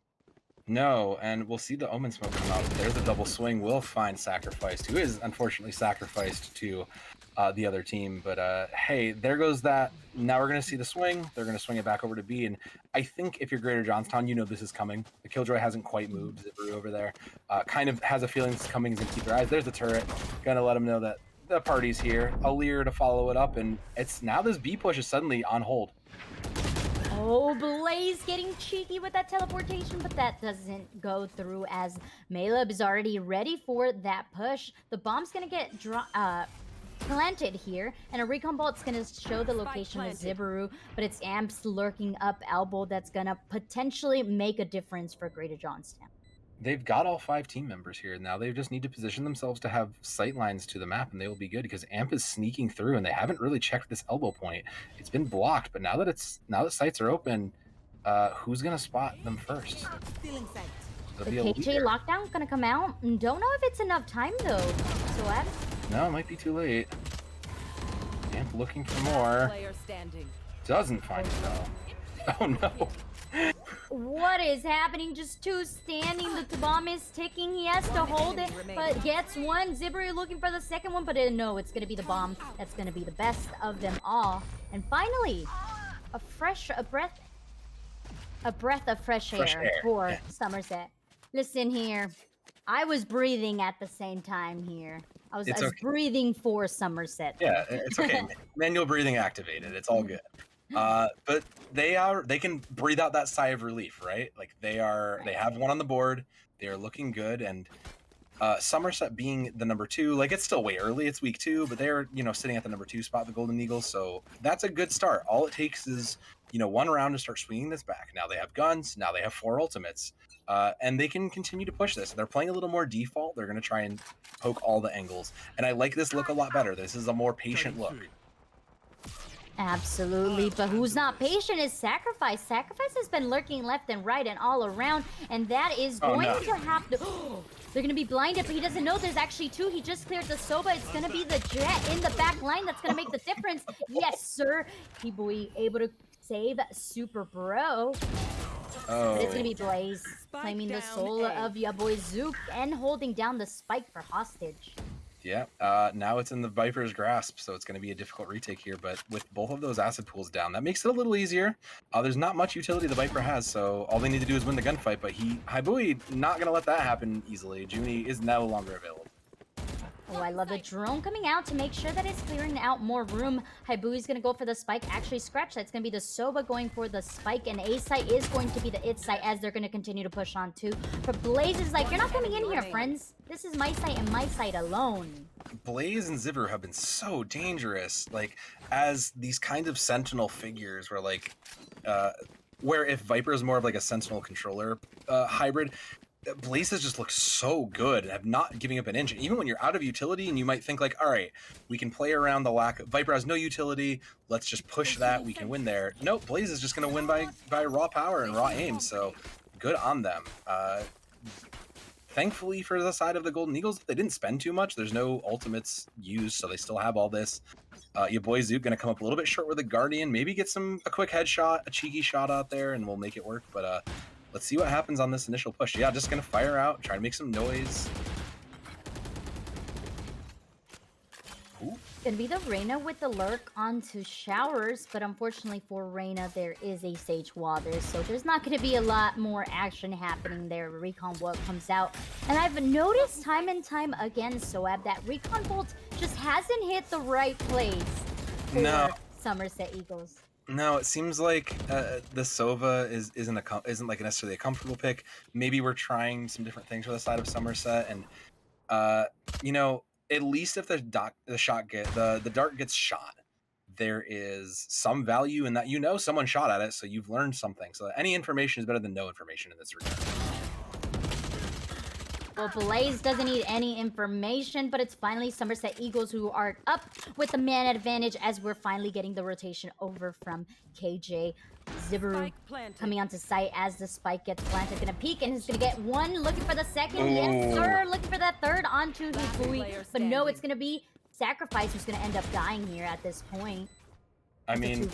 No, and we'll see the Omen smoke come out. There's a double swing. We'll find Sacrificed, who is unfortunately sacrificed to the other team. But hey, there goes that. Now we're going to see the swing. They're going to swing it back over to B. And I think if you're Greater Johnstown, you know this is coming. The Killjoy hasn't quite moved. Zippery over there kind of has a feeling this is coming. He's going to keep their eyes. There's the turret. Going to let them know that the party's here. A Lear to follow it up. And it's now this B push is suddenly on hold. Oh, Blaze getting cheeky with that teleportation, but that doesn't go through as Maleb is already ready for that push. The bomb's gonna get planted here, and a recon bolt's gonna show the location of Zibaru, but it's Amps lurking up elbow that's gonna potentially make a difference for Greater Johnstown. They've got all 5 team members here. Now they just need to position themselves to have sight lines to the map, and they will be good because Amp is sneaking through, and they haven't really checked this elbow point. It's been blocked, but now that sights are open, who's gonna spot them first? The KJ lockdown gonna come out. Don't know if it's enough time though. So no, it might be too late. Amp looking for more. Player standing. Doesn't find it though. Oh no. what is happening? Just two standing. The bomb is ticking. He has to hold it, but gets one. Zibri looking for the second one, but no, it's gonna be the bomb. That's gonna be the best of them all. And finally, a breath of fresh air for Somerset. Listen here, I was breathing at the same time here. I was breathing for Somerset. Yeah, it's okay. Manual breathing activated. It's all good. But they can breathe out that sigh of relief, right? Like they have one on the board. They are looking good, and Somerset being the number 2, like it's still way early. It's week 2, but they're sitting at the number 2 spot, the Golden Eagles. So that's a good start. All it takes is one round to start swinging this back. Now they have guns. Now they have 4 ultimates. And they can continue to push this. They're playing a little more default. They're going to try and poke all the angles. And I like this look a lot better. This is a more patient look. Absolutely, but who's not patient is Sacrifice. Sacrifice has been lurking left and right and all around, and that is going to have to... They're going to be blinded, but he doesn't know there's actually 2. He just cleared the Soba. It's going to be the Jet in the back line that's going to make the difference. Yes, sir. P-Boy able to save Super Bro. Oh. But it's going to be Blaze claiming the soul of ya boy Zook and holding down the spike for hostage. Yeah, now it's in the Viper's grasp, so it's going to be a difficult retake here, but with both of those acid pools down, that makes it a little easier. There's not much utility the Viper has, so all they need to do is win the gunfight, but Haibui not going to let that happen easily. Junie is no longer available. Oh, I love the drone coming out to make sure that it's clearing out more room. Haibui's gonna go for the spike. Actually, scratch that. It's gonna be the Soba going for the spike, and A site is going to be the it site as they're gonna continue to push on too. But Blaze is like, you're not coming in here, friends. This is my site and my site alone. Blaze and Zivir have been so dangerous, like as these kind of sentinel figures where like, where if Viper is more of like a sentinel controller hybrid, Blaze has just looked so good and have not giving up an inch. Even when you're out of utility and you might think like, all right, we can play around the lack of... Viper has no utility. Let's just push that. We can win there. Nope, Blaze is just going to win by raw power and raw aim. So good on them. Thankfully for the side of the Golden Eagles, they didn't spend too much. There's no ultimates used, so they still have all this. Your boy Zook going to come up a little bit short with the Guardian. Maybe get a quick headshot, a cheeky shot out there, and we'll make it work. But let's see what happens on this initial push. Yeah, just going to fire out, try to make some noise. Ooh. Gonna be the Reyna with the lurk onto Showers, but unfortunately for Reyna, there is a Sage wall there, so there's not gonna be a lot more action happening there. Recon Bolt comes out, and I've noticed time and time again, Soab, that Recon Bolt just hasn't hit the right place for Somerset Eagles. No, it seems like the Sova isn't like necessarily a comfortable pick. Maybe we're trying some different things for the side of Somerset, and at least if the dart gets shot, there is some value in that someone shot at it, so you've learned something. So any information is better than no information in this regard. Well, Blaze doesn't need any information, but it's finally Somerset Eagles who are up with the man advantage as we're finally getting the rotation over from KJ. Zibaru coming onto site as the spike gets planted. Gonna peek and he's gonna get one, looking for the second. Yes, sir. Looking for that third onto Hibui. But no, it's gonna be Sacrifice who's gonna end up dying here at this point. I mean,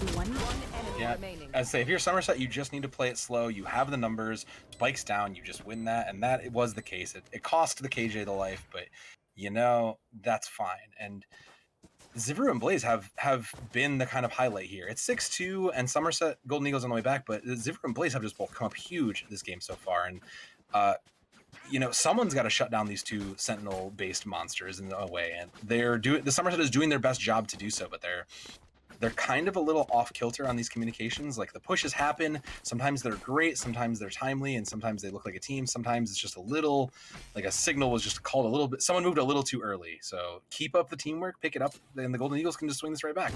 yeah, as I say, if you're Somerset, you just need to play it slow. You have the numbers, spikes down, you just win that, and that was the case. It cost the KJ the life, but that's fine. And Zivaru and Blaze have been the kind of highlight here. It's 6-2, and Somerset Golden Eagles on the way back, but Zivaru and Blaze have just both come up huge this game so far, and someone's got to shut down these two Sentinel-based monsters in a way, and the Somerset is doing their best job to do so, but they're kind of a little off kilter on these communications. Like the pushes happen, sometimes they're great, sometimes they're timely, and sometimes they look like a team. Sometimes it's just a little, like a signal was just called a little bit, someone moved a little too early. So keep up the teamwork, pick it up, and the Golden Eagles can just swing this right back.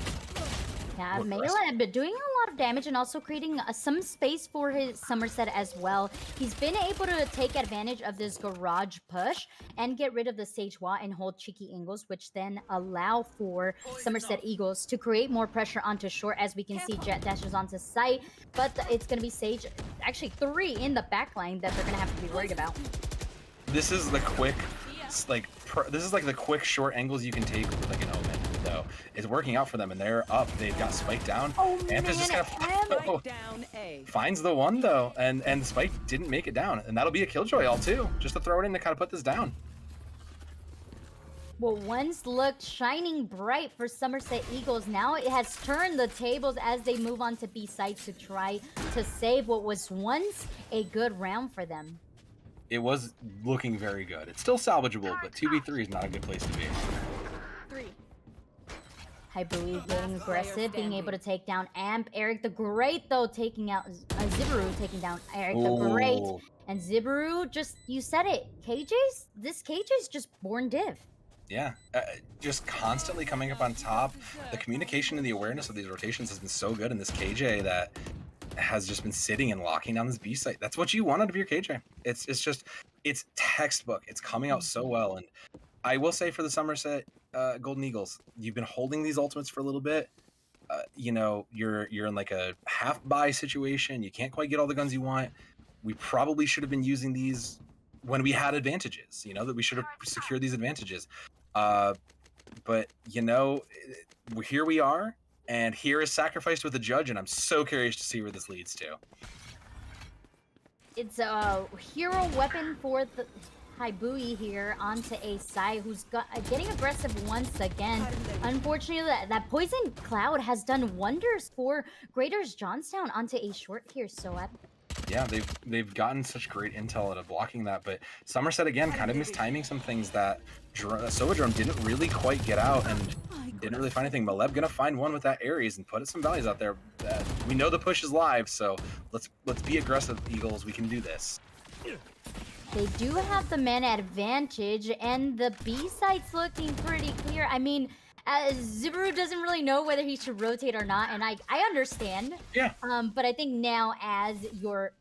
Yeah, What Melee, but doing a lot of damage and also creating some space for his Somerset as well. He's been able to take advantage of this garage push and get rid of the Sage Wall and hold cheeky angles, which then allow for Somerset Eagles to create more pressure onto short. As we can see, Jet dashes onto site, but it's going to be Sage, actually 3 in the backline that they're going to have to be worried about. This is the quick, this is like the quick short angles you can take with like an Omen. Though it's working out for them, and they're up. They've got Spike down. Oh, Amp is just gonna Spike down A. finds the one though, and Spike didn't make it down, and that'll be a Killjoy all too, just to throw it in to kind of put this down. What once looked shining bright for Somerset Eagles, now it has turned the tables as they move on to B side to try to save what was once a good round for them. It was looking very good. It's still salvageable, but 2v3 is not a good place to be. Hybui getting aggressive, being able to take down Amp. Eric the Great, though, taking out Zibaru, taking down Eric the Great. And Zibaru, just, you said it, this KJ's just born div. Yeah, just constantly coming up on top. The communication and the awareness of these rotations has been so good in this KJ that has just been sitting and locking down this B site. That's what you want out of your KJ. It's textbook. It's coming out so well. And I will say for the Somerset Golden Eagles, you've been holding these ultimates for a little bit. You know, you're in like a half buy situation. You can't quite get all the guns you want. We probably should have been using these when we had advantages. You know, that we should have secured these advantages. But you know, here we are, and here is sacrificed with a judge, and I'm so curious to see where this leads to. It's a hero weapon for the Hybui here onto a side who's getting aggressive once again. Unfortunately, that poison cloud has done wonders for Greater's Johnstown onto a short here. So yeah, they've gotten such great intel out of blocking that, but Somerset again kind of mistiming some things that Soadrome didn't really quite get out and didn't really find anything. Maleb gonna find one with that Ares and put some values out there. We know the push is live, so let's be aggressive, Eagles. We can do this. They do have the man advantage, and the B site's looking pretty clear. I mean, Zibaru doesn't really know whether he should rotate or not, and I understand. Yeah. But I think now as your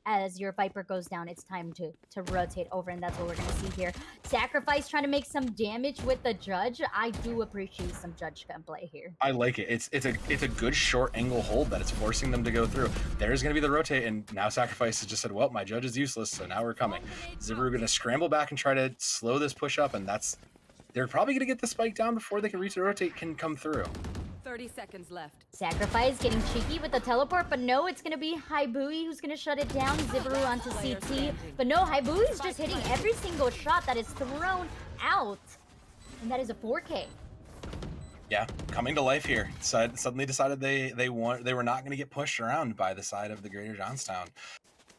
Viper goes down, it's time to rotate over, and that's what we're gonna see here. Sacrifice trying to make some damage with the judge. I do appreciate some judge gunplay here. I like it. It's a good short angle hold that it's forcing them to go through. There's gonna be the rotate, and now Sacrifice has just said, well, my judge is useless, so now we're coming. Zibaru gonna scramble back and try to slow this push up, and they're probably going to get the spike down before they can reach the rotate can come through. 30 seconds left. Sacrifice getting cheeky with the teleport, but no, it's going to be Hybui who's going to shut it down. Zibaru onto CT. But no, Hybui is just hitting every single shot that is thrown out. And that is a 4K. Yeah, coming to life here. Suddenly decided they were not going to get pushed around by the side of the Greater Johnstown.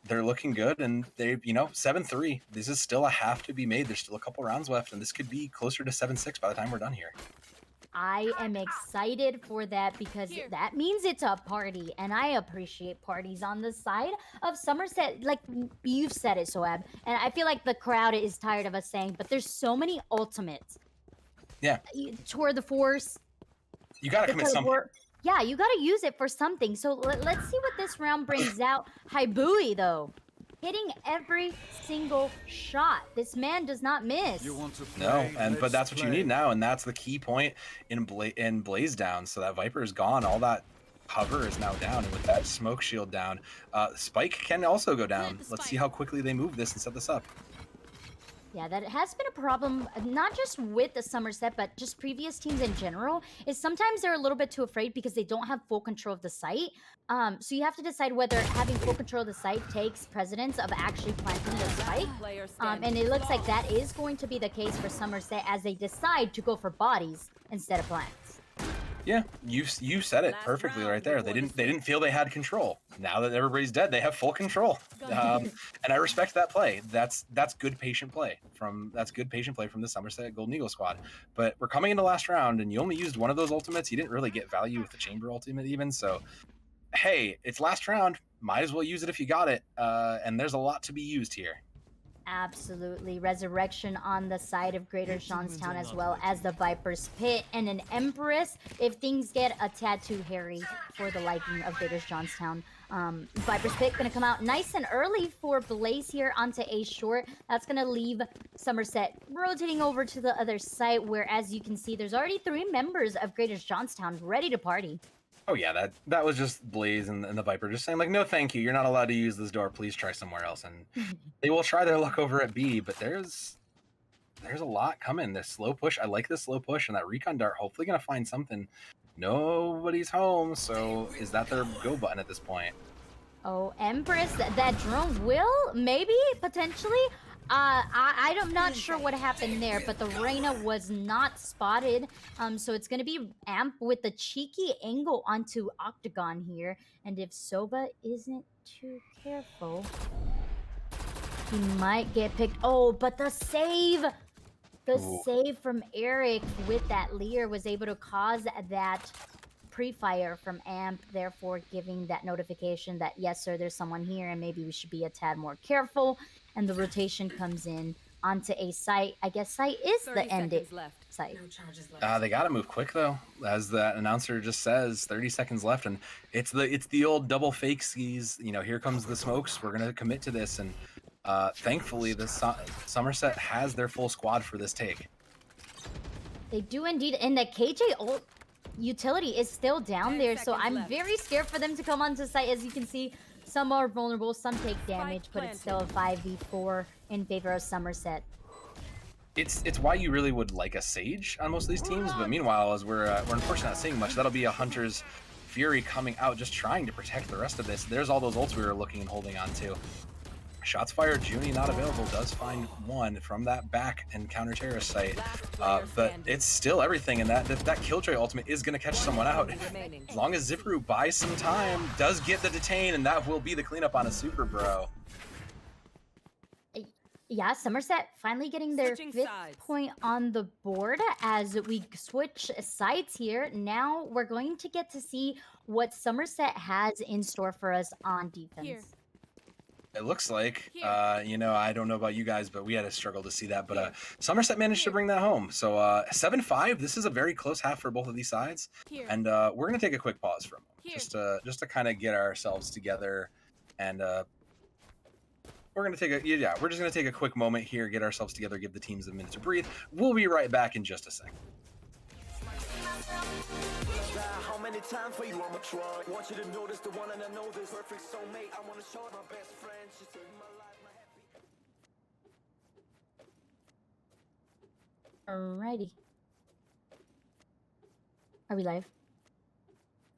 They're looking good, and they, 7-3. This is still a half to be made. There's still a couple rounds left, and this could be closer to 7-6 by the time we're done here. I am excited for that because that means it's a party, and I appreciate parties on the side of Somerset. Like you've said it, Soab, and I feel like the crowd is tired of us saying, but there's so many ultimates. Yeah. Tour de force. You got to commit something. Yeah, you gotta use it for something. So let's see what this round brings out. Hybui, though, hitting every single shot. This man does not miss. No, but that's what you need now, and that's the key point in Blaze down. So that Viper is gone. All that cover is now down, and with that smoke shield down, Spike can also go down. Let's see how quickly they move this and set this up. Yeah, that has been a problem, not just with the Somerset, but just previous teams in general, is sometimes they're a little bit too afraid because they don't have full control of the site. So you have to decide whether having full control of the site takes precedence of actually planting the spike. And it looks like that is going to be the case for Somerset as they decide to go for bodies instead of plants. Yeah, you said it perfectly right there. They didn't feel they had control. Now that everybody's dead, they have full control. And I respect that play. That's good patient play from the Somerset Golden Eagle squad. But we're coming into last round, and you only used one of those ultimates. You didn't really get value with the chamber ultimate even. So, hey, it's last round. Might as well use it if you got it. And there's a lot to be used here. Absolutely. Resurrection on the side of Greater Johnstown as well as the Viper's Pit and an Empress if things get a tad too hairy for the liking of Greater Johnstown. Viper's Pit going to come out nice and early for Blaze here onto A short. That's going to leave Somerset rotating over to the other site where, as you can see, there's already 3 members of Greater Johnstown ready to party. Oh yeah, that was just Blaze and the Viper just saying like, no thank you, you're not allowed to use this door, please try somewhere else. And they will try their luck over at B, but there's a lot coming. This slow push, I like this slow push, and that recon dart hopefully gonna find something. Nobody's home, so is that their go button at this point? Oh, Empress, that drone will maybe potentially. I'm not sure what happened there, but the Reyna was not spotted. So it's going to be Amp with the cheeky angle onto Octagon here. And if Soba isn't too careful, he might get picked. Oh, but the save! The save from Eric with that Lear was able to cause that pre-fire from Amp, therefore giving that notification that, yes, sir, there's someone here and maybe we should be a tad more careful. And the rotation comes in onto a site. I guess site is the end site. They got to move quick though, as that announcer just says. 30 seconds left, and it's the old double fake skis. You know, here comes the smokes. We're gonna commit to this, and thankfully, the Somerset has their full squad for this take. They do indeed, and the KJ ult utility is still down there, so I'm very scared for them to come onto site. As you can see, some are vulnerable, some take damage, but it's still a 5v4 in favor of Somerset. It's why you really would like a Sage on most of these teams, but meanwhile, as we're unfortunately not seeing much, that'll be a Hunter's Fury coming out, just trying to protect the rest of this. There's all those ults we were looking and holding on to. Shots fired, Junie not available, does find one from that back and counter-terrorist site, but it's still everything, and that Killjoy ultimate is going to catch someone out. As long as Zipru buys some time, does get the detain, and that will be the cleanup on a Super Bro. Yeah, Somerset finally getting their 5th point on the board as we switch sides here. Now we're going to get to see what Somerset has in store for us on defense. It looks like, you know, I don't know about you guys, but we had a struggle to see that. But Somerset managed to bring that home. So 7-5, this is a very close half for both of these sides. And we're going to take a quick pause for a moment, just to kind of get ourselves together. And we're going to take we're just going to take a quick moment here, get ourselves together, give the teams a minute to breathe. We'll be right back in just a second. How many times for you I'ma try? Want you to notice the one and I know this perfect soulmate. I wanna show my best friend. She saved my life, my happy. Alrighty. Are we live?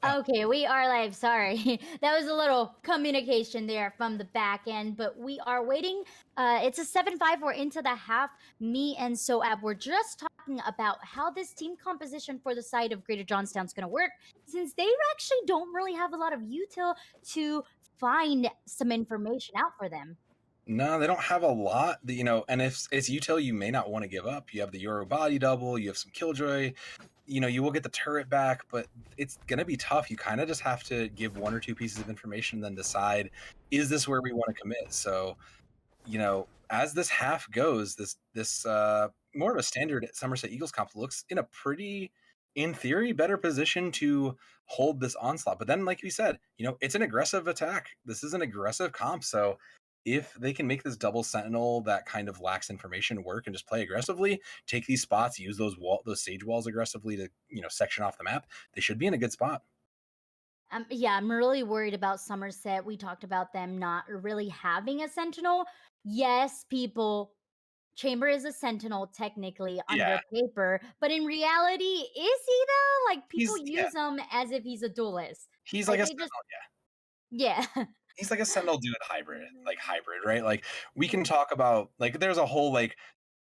Okay, we are live. Sorry. That was a little communication there from the back end, but we are waiting. It's a 7-5. We're into the half. Me and Soab were just talking about how this team composition for the side of Greater Johnstown is going to work, since they actually don't really have a lot of util to find some information out for them. No, they don't have a lot, you know, and if it's util you may not want to give up. You have the Euro body double, you have some Killjoy, you know, you will get the turret back, but it's going to be tough. You kind of just have to give 1 or 2 pieces of information and then decide, is this where we want to commit? So, you know, as this half goes, this more of a standard Somerset Eagles comp looks in a pretty, in theory, better position to hold this onslaught. But then, like we said, you know, it's an aggressive attack. This is an aggressive comp, so if they can make this double sentinel that kind of lacks information work and just play aggressively, take these spots, use those sage walls aggressively to, you know, section off the map, they should be in a good spot. Yeah, I'm really worried about Somerset. We talked about them not really having a sentinel. Yes, people, Chamber is a sentinel technically under paper, but in reality, is he though? Like, people use him as if he's a duelist. He's like a sentinel, yeah. He's like a sentinel dude hybrid, right? Like, we can talk about, like, there's a whole, like,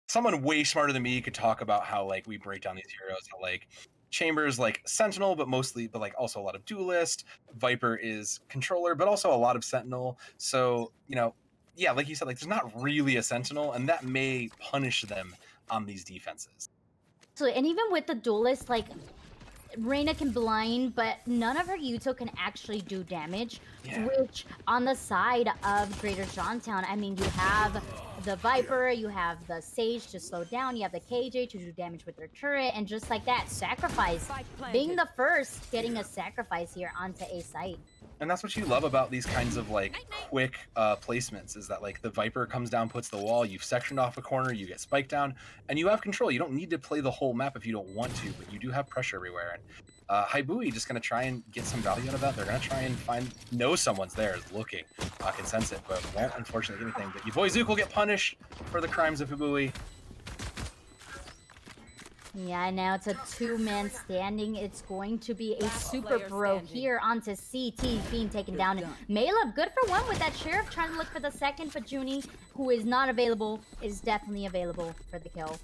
someone way smarter than me could talk about how, like, we break down these heroes, how, like, Chamber's like sentinel, but like also a lot of duelist. Viper is controller, but also a lot of sentinel. So, you know, yeah, like you said, like, there's not really a sentinel, and that may punish them on these defenses. So, and even with the duelist, like, Reina can blind, but none of her util can actually do damage, Yeah. which on the side of Greater Johnstown, I mean, you have the Viper, you have the Sage to slow down, you have the KJ to do damage with their turret, and just like that, Sacrifice being the first getting a Sacrifice here onto a site. And that's what you love about these kinds of like quick placements, is that like the Viper comes down, puts the wall, you've sectioned off a corner, you get spiked down, and you have control. You don't need to play the whole map if you don't want to, but you do have pressure everywhere. And Haibui just going to try and get some value out of that. They're going to try and know someone's there, is looking, can sense it, but won't unfortunately get anything. But your boy Zook will get punished for the crimes of Haibui. Yeah, now it's a two-man standing. It's going to be a Super Bro here onto CT being taken down. And Maleb, good for one with that Sheriff trying to look for the second, but Junie, who is not available, is definitely available for the kill.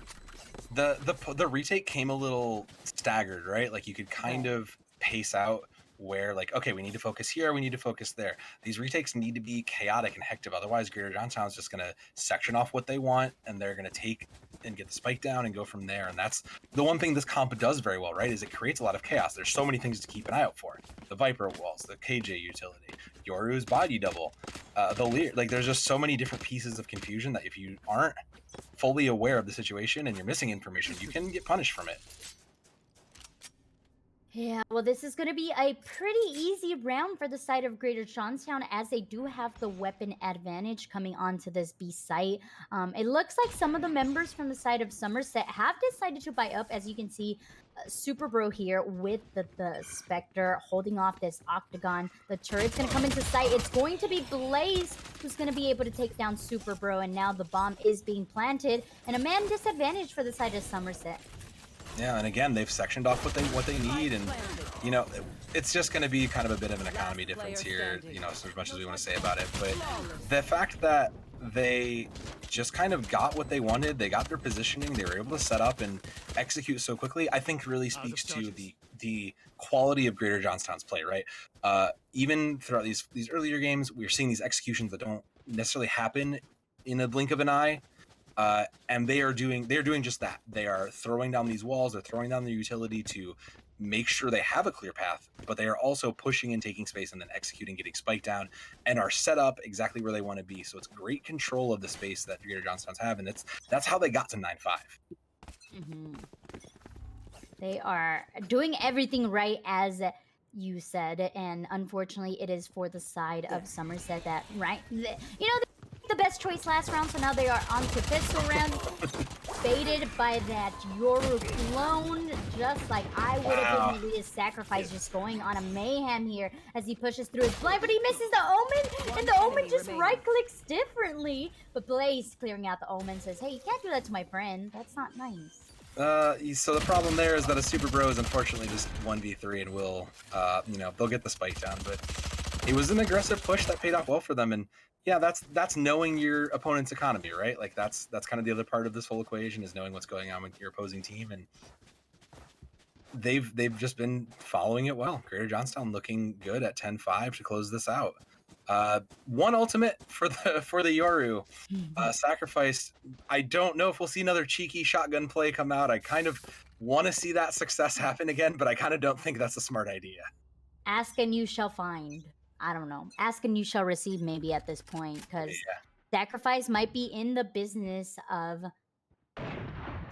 The retake came a little staggered, right? Like you could kind of pace out where like, okay, we need to focus here, we need to focus there. These retakes need to be chaotic and hectic. Otherwise, Greater Johnstown is just going to section off what they want, and they're going to take and get the spike down and go from there. And that's the one thing this comp does very well, right? Is it creates a lot of chaos. There's so many things to keep an eye out for. The Viper walls, the KJ utility, Yoru's body double, the Lear. Like there's just so many different pieces of confusion that if you aren't fully aware of the situation and you're missing information, you can get punished from it. Yeah, well, this is going to be a pretty easy round for the side of Greater Johnstown, as they do have the weapon advantage coming onto this B site. It looks like some of the members from the side of Somerset have decided to buy up. As you can see, Super Bro here with the Spectre holding off this Octagon. The turret's going to come into sight. It's going to be Blaze who's going to be able to take down Super Bro, and now the bomb is being planted, and a man disadvantage for the side of Somerset. Yeah, and again, they've sectioned off what they need, and you know, it's just going to be kind of a bit of an economy difference here, you know, so as much as we want to say about it. But the fact that they just kind of got what they wanted, they got their positioning, they were able to set up and execute so quickly, I think really speaks to the quality of Greater Johnstown's play, right? Even throughout these earlier games, we're seeing these executions that don't necessarily happen in a blink of an eye. And they're doing just that. They are throwing down these walls, they're throwing down their utility to make sure they have a clear path, but they are also pushing and taking space and then executing, getting spiked down, and are set up exactly where they want to be. So it's great control of the space that Greater Johnstown's have, and that's how they got to 9-5. Mm-hmm. They are doing everything right, as you said, and unfortunately it is for the side of Somerset that, right, the best choice last round, so now they are on to pistol round. Baited by that Yoru clone, just like I would have been. His Sacrifice just going on a mayhem here as he pushes through his blind, but he misses the Omen, and the Omen just right-clicks differently. But Blaze, clearing out the Omen, says, hey, you can't do that to my friend. That's not nice. So the problem there is that a Super Bro is unfortunately just 1v3 and will, you know, they'll get the spike down, but it was an aggressive push that paid off well for them. And yeah, that's knowing your opponent's economy, right? Like that's kind of the other part of this whole equation, is knowing what's going on with your opposing team, and they've just been following it well. Greater Johnstown looking good at 10-5 to close this out. One ultimate for the Yoru Sacrifice. I don't know if we'll see another cheeky shotgun play come out. I kind of want to see that success happen again, but I kind of don't think that's a smart idea. Ask and you shall find. I don't know. Ask and you shall receive, maybe, at this point, because Sacrifice might be in the business of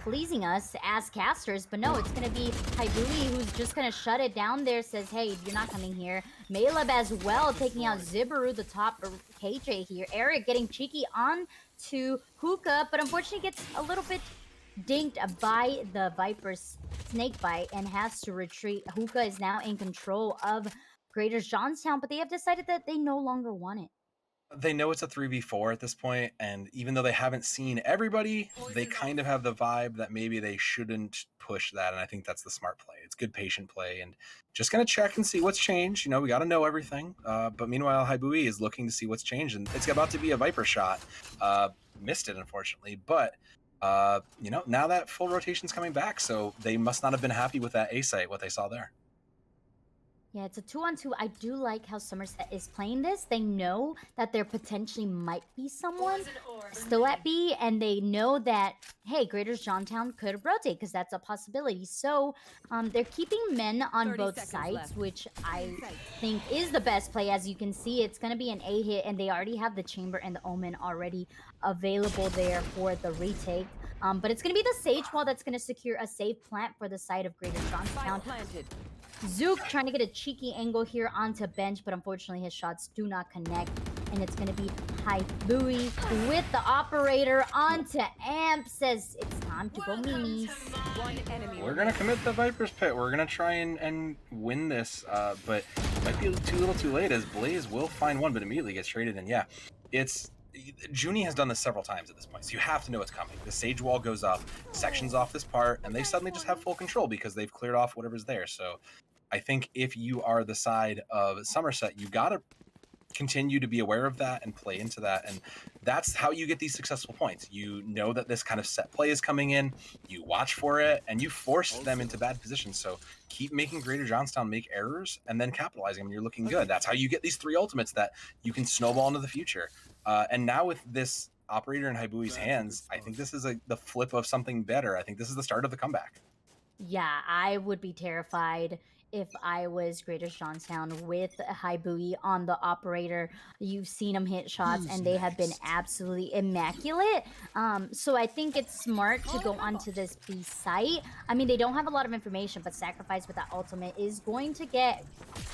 pleasing us as casters, but no, it's going to be Haibui who's just going to shut it down there, says, hey, you're not coming here. Maleb as well, taking out Zibaru, the top KJ here. Eric getting cheeky on to Hookah, but unfortunately gets a little bit dinked by the Viper's snake bite and has to retreat. Hookah is now in control of Greater Johnstown, but they have decided that they no longer want it. They know it's a 3v4 at this point, and even though they haven't seen everybody, they kind of have the vibe that maybe they shouldn't push that, and I think that's the smart play. It's good patient play, and just gonna check and see what's changed. You know, we got to know everything, but meanwhile, Haibui is looking to see what's changed, and it's about to be a Viper shot. Missed it, unfortunately, but you know, now that full rotation's coming back, so they must not have been happy with that A site, what they saw there. Yeah, it's a 2-on-2. I do like how Somerset is playing this. They know that there potentially might be someone still at B, and they know that, hey, Greater Johnstown could rotate because that's a possibility. So they're keeping men on 30 both seconds sides, left. which I think is the best play. As you can see, it's going to be an A hit, and they already have the Chamber and the Omen already available there for the retake. But it's going to be the Sage Wall that's going to secure a safe plant for the side of Greater Johnstown. Spike planted. Zook trying to get a cheeky angle here onto bench, but unfortunately his shots do not connect. And it's going to be High Louie with the operator onto Amp. Says it's time to go minis. One enemy. We're going to commit the Viper's Pit. We're going to try and win this, but it might be too little too late as Blaze will find one, but immediately gets traded. And yeah, it's... Junie has done this several times at this point, so you have to know it's coming. The Sage Wall goes up, sections off this part, and they suddenly just have full control because they've cleared off whatever's there. So I think if you are the side of Somerset, you got to continue to be aware of that and play into that. And that's how you get these successful points. You know that this kind of set play is coming in, you watch for it, and you force them into bad positions. So keep making Greater Johnstown make errors and then capitalizing them. You're looking good. That's how you get these 3 ultimates that you can snowball into the future. And now with this operator in Haibui's hands, I think this is the flip of something better. I think this is the start of the comeback. Yeah, I would be terrified if I was Greater Johnstown with Haibui on the operator. You've seen them hit shots, and they have been absolutely immaculate. So I think it's smart to go onto this B site. I mean, they don't have a lot of information, but Sacrifice with that ultimate is going to get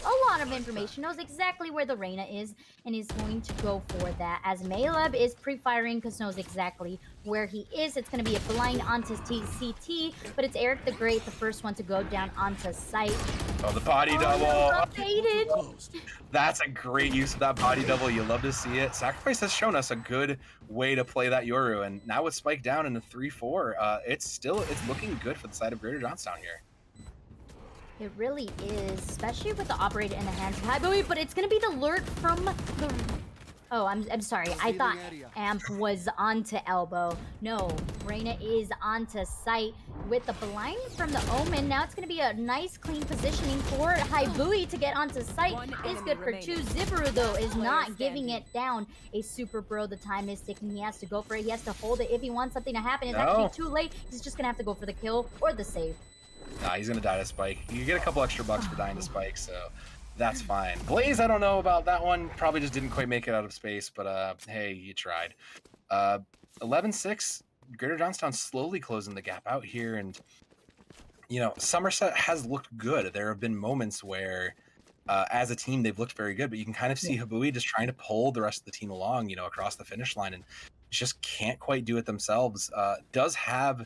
a lot of information. Knows exactly where the Reyna is, and is going to go for that. As Maleb is pre-firing because knows exactly where he is. It's going to be a blind onto CT, but it's Eric the Great, the first one to go down onto site. Oh, the body double. No, That's a great use of that body double. You love to see it. Sacrifice has shown us a good way to play that Yoru, and now with Spike down in the 3-4, it's looking good for the side of Greater Johnstown here. It really is, especially with the operator in the hands of Haibui, but it's going to be the lurk from the... Oh, I'm sorry. I thought Amp was onto elbow. No, Reyna is onto site with the blind from the Omen. Now it's going to be a nice, clean positioning for Haibui to get onto site. Is good for 2. Zibaru, though, is not giving it down. A super bro. The time is ticking. He has to go for it. He has to hold it if he wants something to happen. It's actually too late. He's just going to have to go for the kill or the save. Nah, he's going to die to Spike. You get a couple extra bucks for dying to Spike, so... That's fine. Blaze, I don't know about that one. Probably just didn't quite make it out of space, but hey, you tried. 11-6, Greater Johnstown slowly closing the gap out here, and you know, Somerset has looked good. There have been moments where as a team they've looked very good, but you can kind of see Haibui just trying to pull the rest of the team along, you know, across the finish line, and just can't quite do it themselves. Does have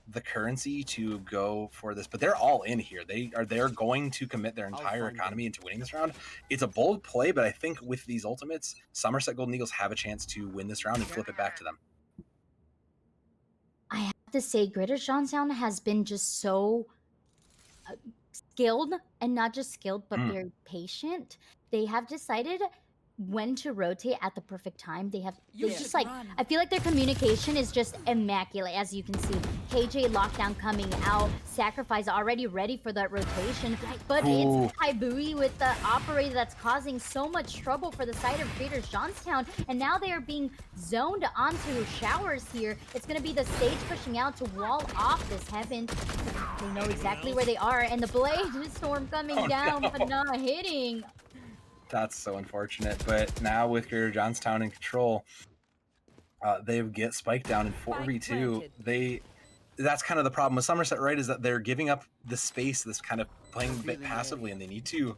the currency to go for this, but they're all in here. They're going to commit their entire economy into winning this round. It's a bold play, but I think with these ultimates, Somerset Golden Eagles have a chance to win this round and flip it back to them. I have to say, Greater Johnstown has been just so skilled, and not just skilled, but very patient. They have decided when to rotate at the perfect time. They just like, I feel like their communication is just immaculate. As you can see, KJ lockdown coming out, Sacrifice already ready for that rotation, but it's Haibui with the operator that's causing so much trouble for the side of Greater Johnstown, and now they are being zoned onto showers here. It's going to be the Sage pushing out to wall off this heaven. They know exactly where they are, and the Blade Storm coming down, but not hitting. That's so unfortunate, but now with Greater Johnstown in control, they get Spike down in 4v2. That's kind of the problem with Somerset, right? Is that they're giving up the space, this kind of playing a bit passively, and they need to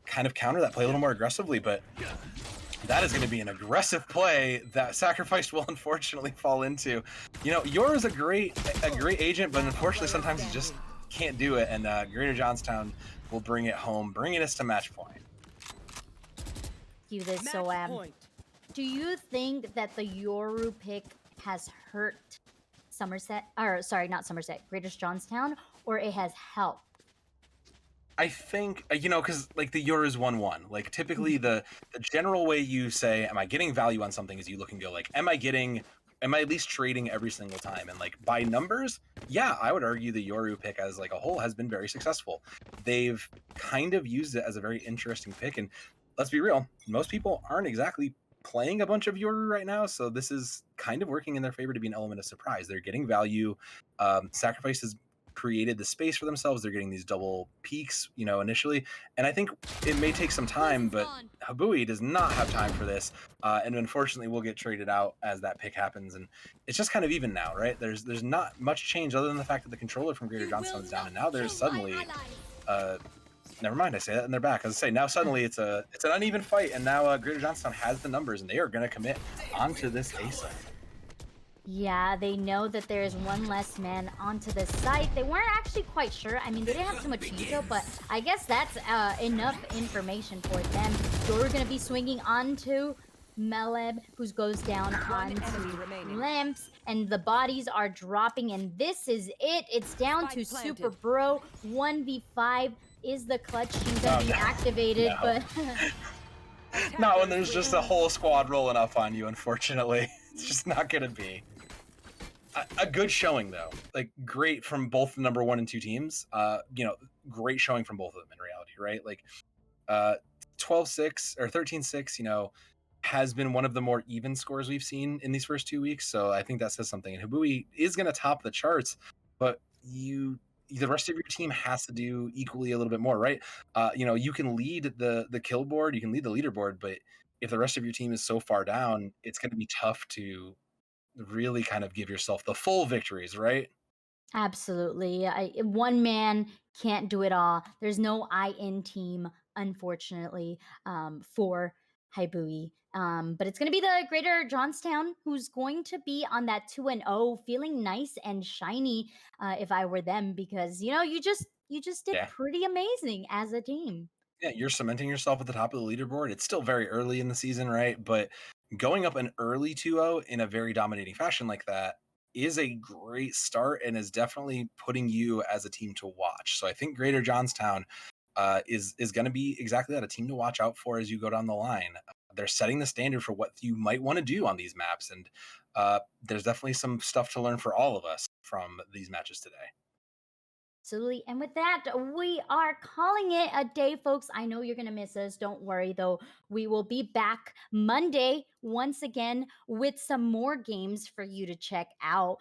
kind of counter that, play a little more aggressively, but that is going to be an aggressive play that Sacrifice will unfortunately fall into. You know, Yor is a great agent, but unfortunately sometimes you just can't do it, and Greater Johnstown will bring it home, bringing us to match point. This, so do you think that the Yoru pick has hurt Somerset, or sorry, not Somerset, Greater Johnstown, or it has helped? I think, you know, because like the Yoru is 1-1. Like typically the general way you say, am I getting value on something, is you look and go like, am I getting am I at least trading every single time? And like by numbers, yeah, I would argue the Yoru pick as like a whole has been very successful. They've kind of used it as a very interesting pick. And let's be real, most people aren't exactly playing a bunch of Yoru right now. So this is kind of working in their favor to be an element of surprise. They're getting value. Sacrifice has created the space for themselves. They're getting these double peaks, initially. And I think it may take some time, but Habui does not have time for this. And unfortunately, we'll get traded out as that pick happens. And it's just kind of even now, right? There's not much change other than the fact that the controller from Greater Johnstown is down. And now there's suddenly, never mind, I say that and they're back. As I say, now suddenly it's an uneven fight. And now Greater Johnstown has the numbers and they are going to commit onto this A site. Yeah, they know that there is one less man onto the site. They weren't actually quite sure. I mean, they didn't have too much intel, but I guess that's enough information for them. You're going to be swinging onto Meleb, who goes down onto Lamps, and the bodies are dropping, and this is it. It's down to Super Bro. 1v5 is the clutch team going to be activated, but... Not when there's just a whole squad rolling up on you, unfortunately. It's just not going to be. A good showing, though. Like, great from both the number 1 and 2 teams. Great showing from both of them in reality, right? Like, 12-6 or 13-6, has been one of the more even scores we've seen in these first 2 weeks. So I think that says something. And Habui is going to top the charts, but the rest of your team has to do equally a little bit more, right? You can lead the kill board, you can lead the leaderboard, but if the rest of your team is so far down, it's going to be tough to really kind of give yourself the full victories, right? Absolutely. One man can't do it all. There's no IN team, unfortunately, for Haibui. But it's going to be the Greater Johnstown who's going to be on that 2-0, feeling nice and shiny if I were them, because, you just did pretty amazing as a team. Yeah, you're cementing yourself at the top of the leaderboard. It's still very early in the season, right? But going up an early 2-0 in a very dominating fashion like that is a great start and is definitely putting you as a team to watch. So I think Greater Johnstown is going to be exactly that, a team to watch out for as you go down the line. They're setting the standard for what you might want to do on these maps. And there's definitely some stuff to learn for all of us from these matches today. Absolutely. And with that, we are calling it a day, folks. I know you're going to miss us. Don't worry, though. We will be back Monday once again with some more games for you to check out.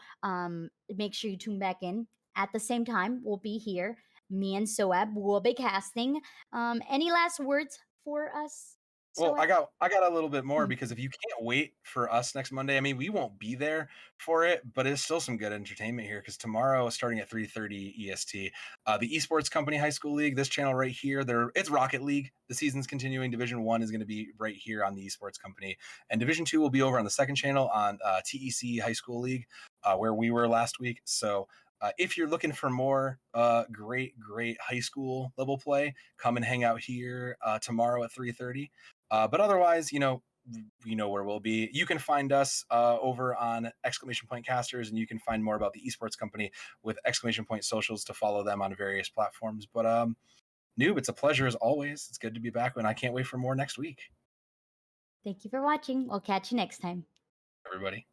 Make sure you tune back in at the same time. We'll be here. Me and Soab will be casting. Any last words for us? Well, I got a little bit more, because if you can't wait for us next Monday, I mean, we won't be there for it, but it's still some good entertainment here, because tomorrow, starting at 3:30 EST, the Esports Company High School League, this channel right here, it's Rocket League. The season's continuing. Division 1 is going to be right here on the Esports Company, and Division 2 will be over on the second channel on TEC High School League, where we were last week. So if you're looking for more great high school level play, come and hang out here tomorrow at 3:30. But otherwise, you know where we'll be. You can find us over on Exclamation Point Casters, and you can find more about the Esports Company with Exclamation Point Socials to follow them on various platforms. But Noob, it's a pleasure as always. It's good to be back, and I can't wait for more next week. Thank you for watching. We'll catch you next time. Everybody.